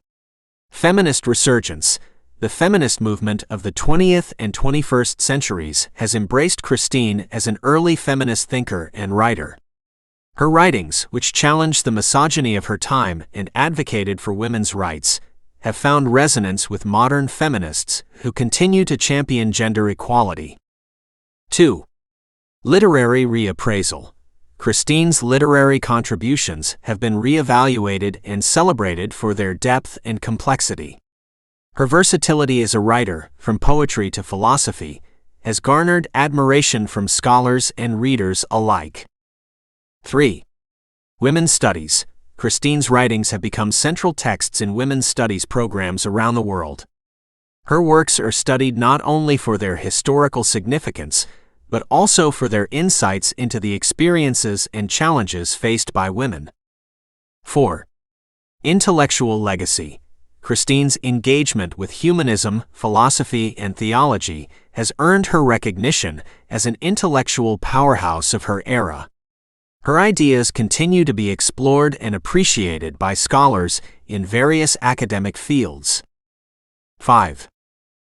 Feminist resurgence. The feminist movement of the 20th and 21st centuries has embraced Christine as an early feminist thinker and writer. Her writings, which challenged the misogyny of her time and advocated for women's rights, have found resonance with modern feminists who continue to champion gender equality. 2. Literary reappraisal. Christine's literary contributions have been re-evaluated and celebrated for their depth and complexity. Her versatility as a writer, from poetry to philosophy, has garnered admiration from scholars and readers alike. 3. Women's studies. Christine's writings have become central texts in women's studies programs around the world. Her works are studied not only for their historical significance, but also for their insights into the experiences and challenges faced by women. 4. Intellectual legacy. Christine's engagement with humanism, philosophy, and theology has earned her recognition as an intellectual powerhouse of her era. Her ideas continue to be explored and appreciated by scholars in various academic fields. 5.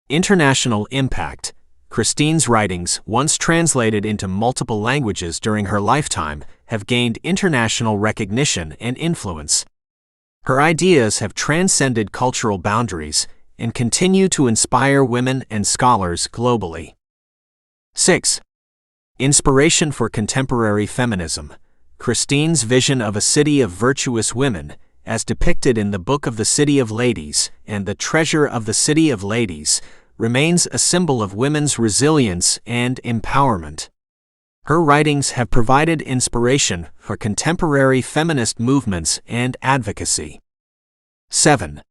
International impact. Christine's writings, once translated into multiple languages during her lifetime, have gained international recognition and influence. Her ideas have transcended cultural boundaries and continue to inspire women and scholars globally. 6. Inspiration for contemporary feminism. Christine's vision of a city of virtuous women, as depicted in the Book of the City of Ladies and The Treasure of the City of Ladies, remains a symbol of women's resilience and empowerment. Her writings have provided inspiration for contemporary feminist movements and advocacy. 7.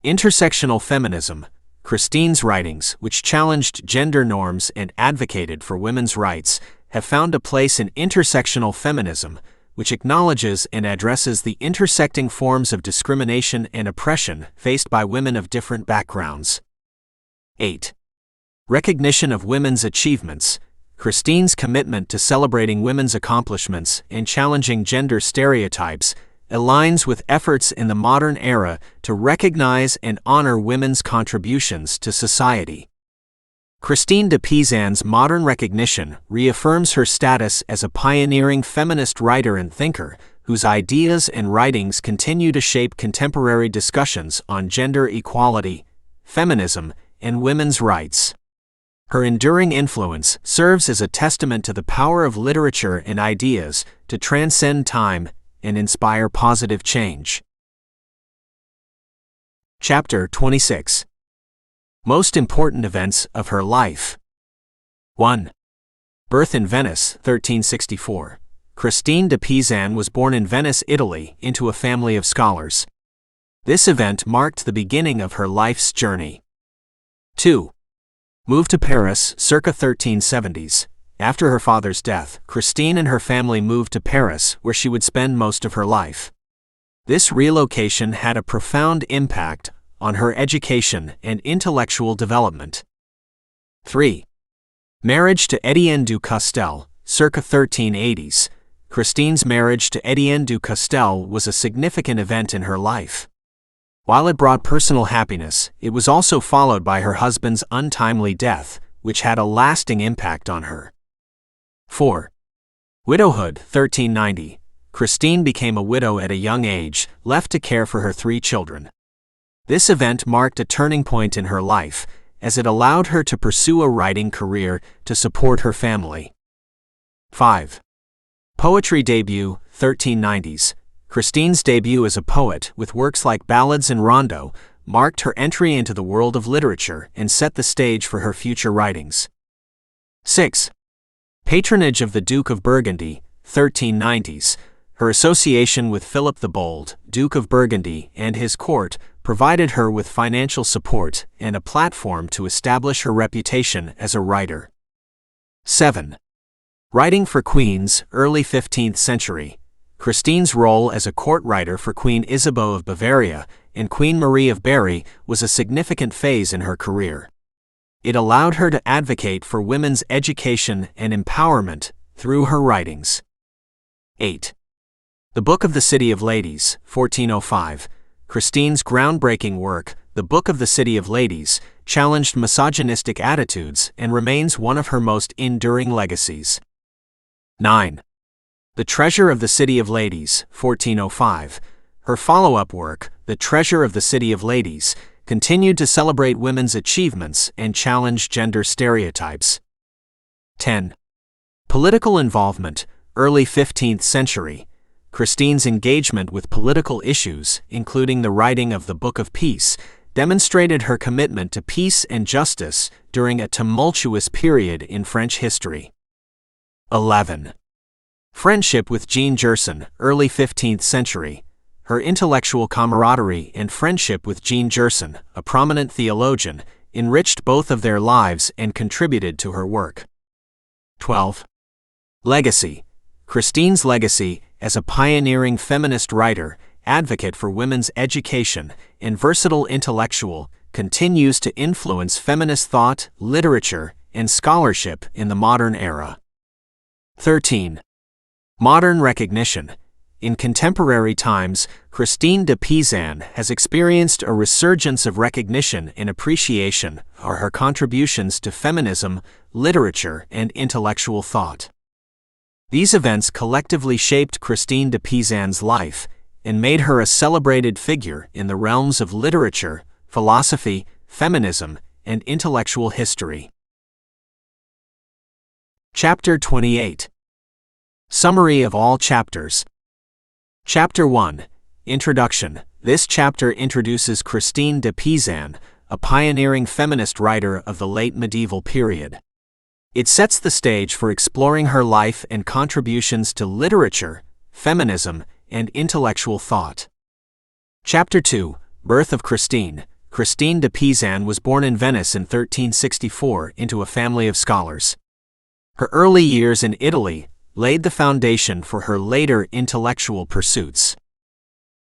Intersectional feminism. Christine's writings, which challenged gender norms and advocated for women's rights, have found a place in intersectional feminism, which acknowledges and addresses the intersecting forms of discrimination and oppression faced by women of different backgrounds. 8. Recognition of women's achievements. Christine's commitment to celebrating women's accomplishments and challenging gender stereotypes aligns with efforts in the modern era to recognize and honor women's contributions to society. Christine de Pizan's modern recognition reaffirms her status as a pioneering feminist writer and thinker, whose ideas and writings continue to shape contemporary discussions on gender equality, feminism, and women's rights. Her enduring influence serves as a testament to the power of literature and ideas to transcend time and inspire positive change. Chapter 26. Most important events of her life. 1. Birth in Venice, 1364. Christine de Pizan was born in Venice, Italy, into a family of scholars. This event marked the beginning of her life's journey. 2. Moved to Paris, circa 1370s. After her father's death, Christine and her family moved to Paris, where she would spend most of her life. This relocation had a profound impact on her education and intellectual development. 3. Marriage to Étienne du Castel, circa 1380s. Christine's marriage to Étienne du Castel was a significant event in her life. While it brought personal happiness, it was also followed by her husband's untimely death, which had a lasting impact on her. 4. Widowhood, 1390. Christine became a widow at a young age, left to care for her 3 children. This event marked a turning point in her life, as it allowed her to pursue a writing career to support her family. 5. Poetry debut, 1390s. Christine's debut as a poet, with works like Ballads and Rondo, marked her entry into the world of literature and set the stage for her future writings. 6. Patronage of the Duke of Burgundy, 1390s. Her association with Philip the Bold, Duke of Burgundy, and his court provided her with financial support and a platform to establish her reputation as a writer. 7. Writing for queens, early 15th century. Christine's role as a court writer for Queen Isabeau of Bavaria and Queen Marie of Berry was a significant phase in her career. It allowed her to advocate for women's education and empowerment through her writings. 8. The Book of the City of Ladies, 1405. Christine's groundbreaking work, The Book of the City of Ladies, challenged misogynistic attitudes and remains one of her most enduring legacies. 9. The Treasure of the City of Ladies, 1405. Her follow-up work, The Treasure of the City of Ladies, continued to celebrate women's achievements and challenge gender stereotypes. 10. Political involvement, early 15th century. Christine's engagement with political issues, including the writing of the Book of Peace, demonstrated her commitment to peace and justice during a tumultuous period in French history. 11. Friendship with Jean Gerson, early 15th century. Her intellectual camaraderie and friendship with Jean Gerson, a prominent theologian, enriched both of their lives and contributed to her work. 12. Legacy. Christine's legacy as a pioneering feminist writer, advocate for women's education, and versatile intellectual continues to influence feminist thought, literature, and scholarship in the modern era. 13. Modern recognition. In contemporary times, Christine de Pizan has experienced a resurgence of recognition and appreciation for her contributions to feminism, literature, and intellectual thought. These events collectively shaped Christine de Pizan's life and made her a celebrated figure in the realms of literature, philosophy, feminism, and intellectual history. Chapter 28. Summary of all chapters. Chapter 1. Introduction. This chapter introduces Christine de Pizan, a pioneering feminist writer of the late medieval period. It sets the stage for exploring her life and contributions to literature, feminism, and intellectual thought. Chapter 2. Birth of Christine. Christine de Pizan was born in Venice in 1364 into a family of scholars. Her early years in Italy laid the foundation for her later intellectual pursuits.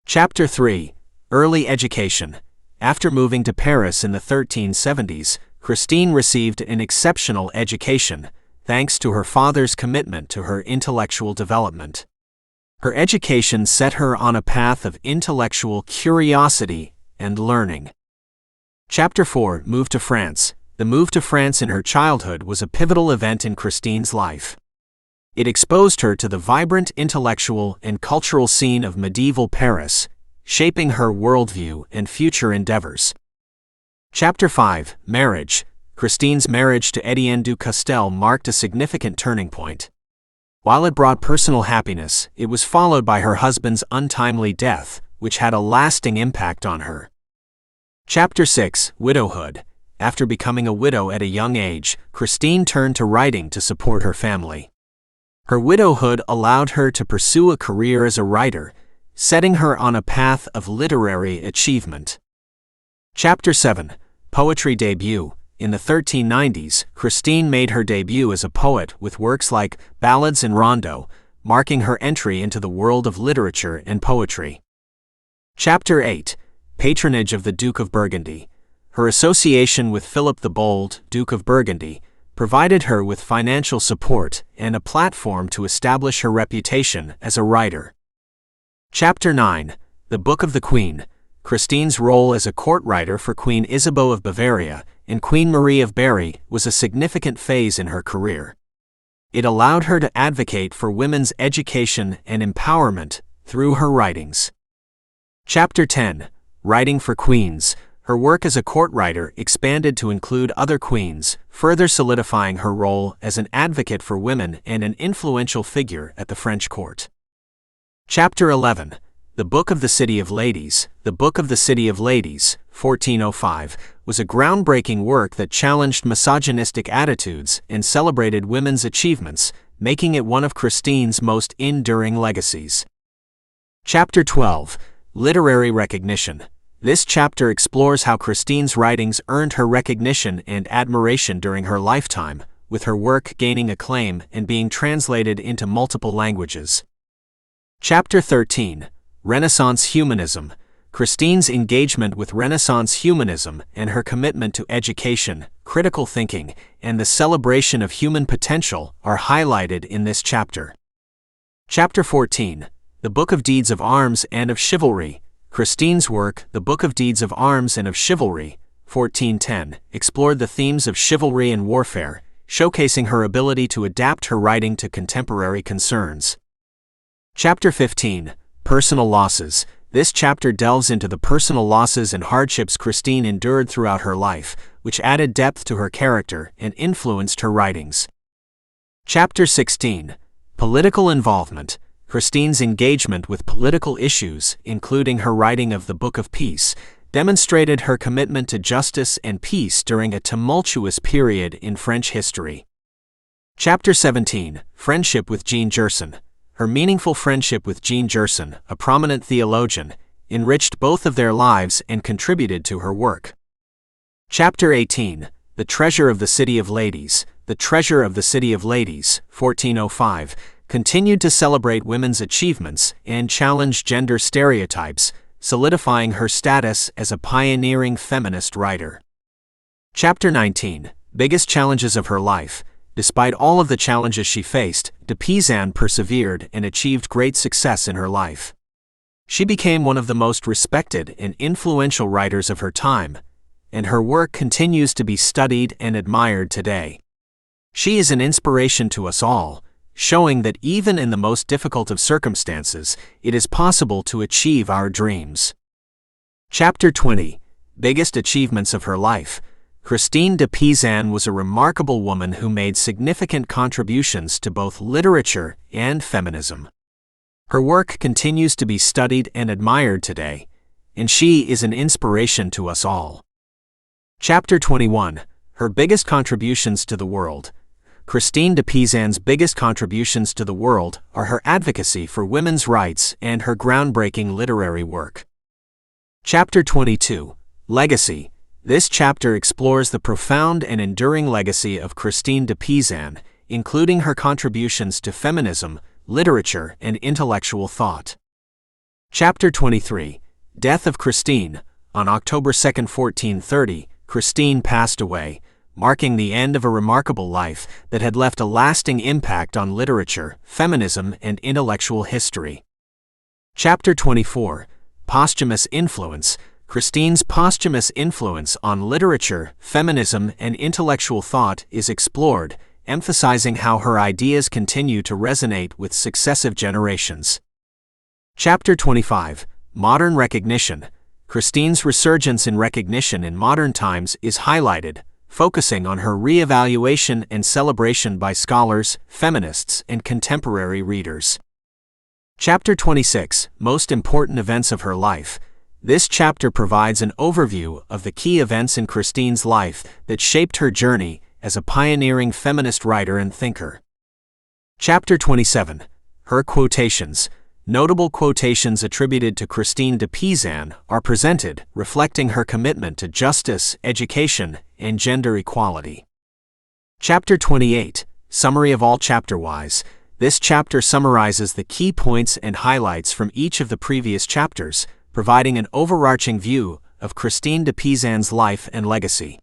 Chapter 3. Early education. After moving to Paris in the 1370s, Christine received an exceptional education, thanks to her father's commitment to her intellectual development. Her education set her on a path of intellectual curiosity and learning. Chapter 4. Move to France. The move to France in her childhood was a pivotal event in Christine's life. It exposed her to the vibrant intellectual and cultural scene of medieval Paris, shaping her worldview and future endeavors. Chapter 5. Marriage. Christine's marriage to Étienne du Castel marked a significant turning point. While it brought personal happiness, it was followed by her husband's untimely death, which had a lasting impact on her. Chapter 6. Widowhood. After becoming a widow at a young age, Christine turned to writing to support her family. Her widowhood allowed her to pursue a career as a writer, setting her on a path of literary achievement. Chapter 7. Poetry debut. In the 1390s, Christine made her debut as a poet with works like Ballads and Rondo, marking her entry into the world of literature and poetry. Chapter 8. Patronage of the Duke of Burgundy. Her association with Philip the Bold, Duke of Burgundy, provided her with financial support and a platform to establish her reputation as a writer. Chapter 9. The Book of the Queen. Christine's role as a court writer for Queen Isabeau of Bavaria and Queen Marie of Berry was a significant phase in her career. It allowed her to advocate for women's education and empowerment through her writings. Chapter 10. Writing for Queens. Her work as a court writer expanded to include other queens, further solidifying her role as an advocate for women and an influential figure at the French court. Chapter 11. The Book of the City of Ladies. The Book of the City of Ladies, 1405, was a groundbreaking work that challenged misogynistic attitudes and celebrated women's achievements, making it one of Christine's most enduring legacies. Chapter 12. Literary recognition. This chapter explores how Christine's writings earned her recognition and admiration during her lifetime, with her work gaining acclaim and being translated into multiple languages. Chapter 13. Renaissance humanism. Christine's engagement with Renaissance humanism and her commitment to education, critical thinking, and the celebration of human potential are highlighted in this chapter. Chapter 14. The Book of Deeds of Arms and of Chivalry. Christine's work, The Book of Deeds of Arms and of Chivalry, 1410, explored the themes of chivalry and warfare, showcasing her ability to adapt her writing to contemporary concerns. Chapter 15. Personal losses. This chapter delves into the personal losses and hardships Christine endured throughout her life, which added depth to her character and influenced her writings. Chapter 16. Political Involvement. Christine's engagement with political issues, including her writing of the Book of Peace, demonstrated her commitment to justice and peace during a tumultuous period in French history. Chapter 17. Friendship with Jean Gerson. Her meaningful friendship with Jean Gerson, a prominent theologian, enriched both of their lives and contributed to her work. Chapter 18. The Treasure of the City of Ladies. The Treasure of the City of Ladies, 1405, continued to celebrate women's achievements and challenge gender stereotypes, solidifying her status as a pioneering feminist writer. Chapter 19. Biggest Challenges of Her Life. Despite all of the challenges she faced, de Pizan persevered and achieved great success in her life. She became one of the most respected and influential writers of her time, and her work continues to be studied and admired today. She is an inspiration to us all, showing that even in the most difficult of circumstances, it is possible to achieve our dreams. Chapter 20. Biggest Achievements of Her Life. Christine de Pizan was a remarkable woman who made significant contributions to both literature and feminism. Her work continues to be studied and admired today, and she is an inspiration to us all. Chapter 21. Her biggest contributions to the world. Christine de Pizan's biggest contributions to the world are her advocacy for women's rights and her groundbreaking literary work. Chapter 22. Legacy. This chapter explores the profound and enduring legacy of Christine de Pizan, including her contributions to feminism, literature, and intellectual thought. Chapter 23. Death of Christine. On October 2, 1430, Christine passed away, marking the end of a remarkable life that had left a lasting impact on literature, feminism, and intellectual history. Chapter 24. Posthumous Influence. Christine's posthumous influence on literature, feminism, and intellectual thought is explored, emphasizing how her ideas continue to resonate with successive generations. Chapter 25. Modern Recognition. Christine's resurgence in recognition in modern times is highlighted, focusing on her re-evaluation and celebration by scholars, feminists, and contemporary readers. Chapter 26. Most Important Events of Her Life. This chapter provides an overview of the key events in Christine's life that shaped her journey as a pioneering feminist writer and thinker. Chapter 27. Her Quotations. Notable quotations attributed to Christine de Pizan are presented, reflecting her commitment to justice, education, and gender equality. Chapter 28. Summary of all chapter-wise. This chapter summarizes the key points and highlights from each of the previous chapters, providing an overarching view of Christine de Pizan's life and legacy.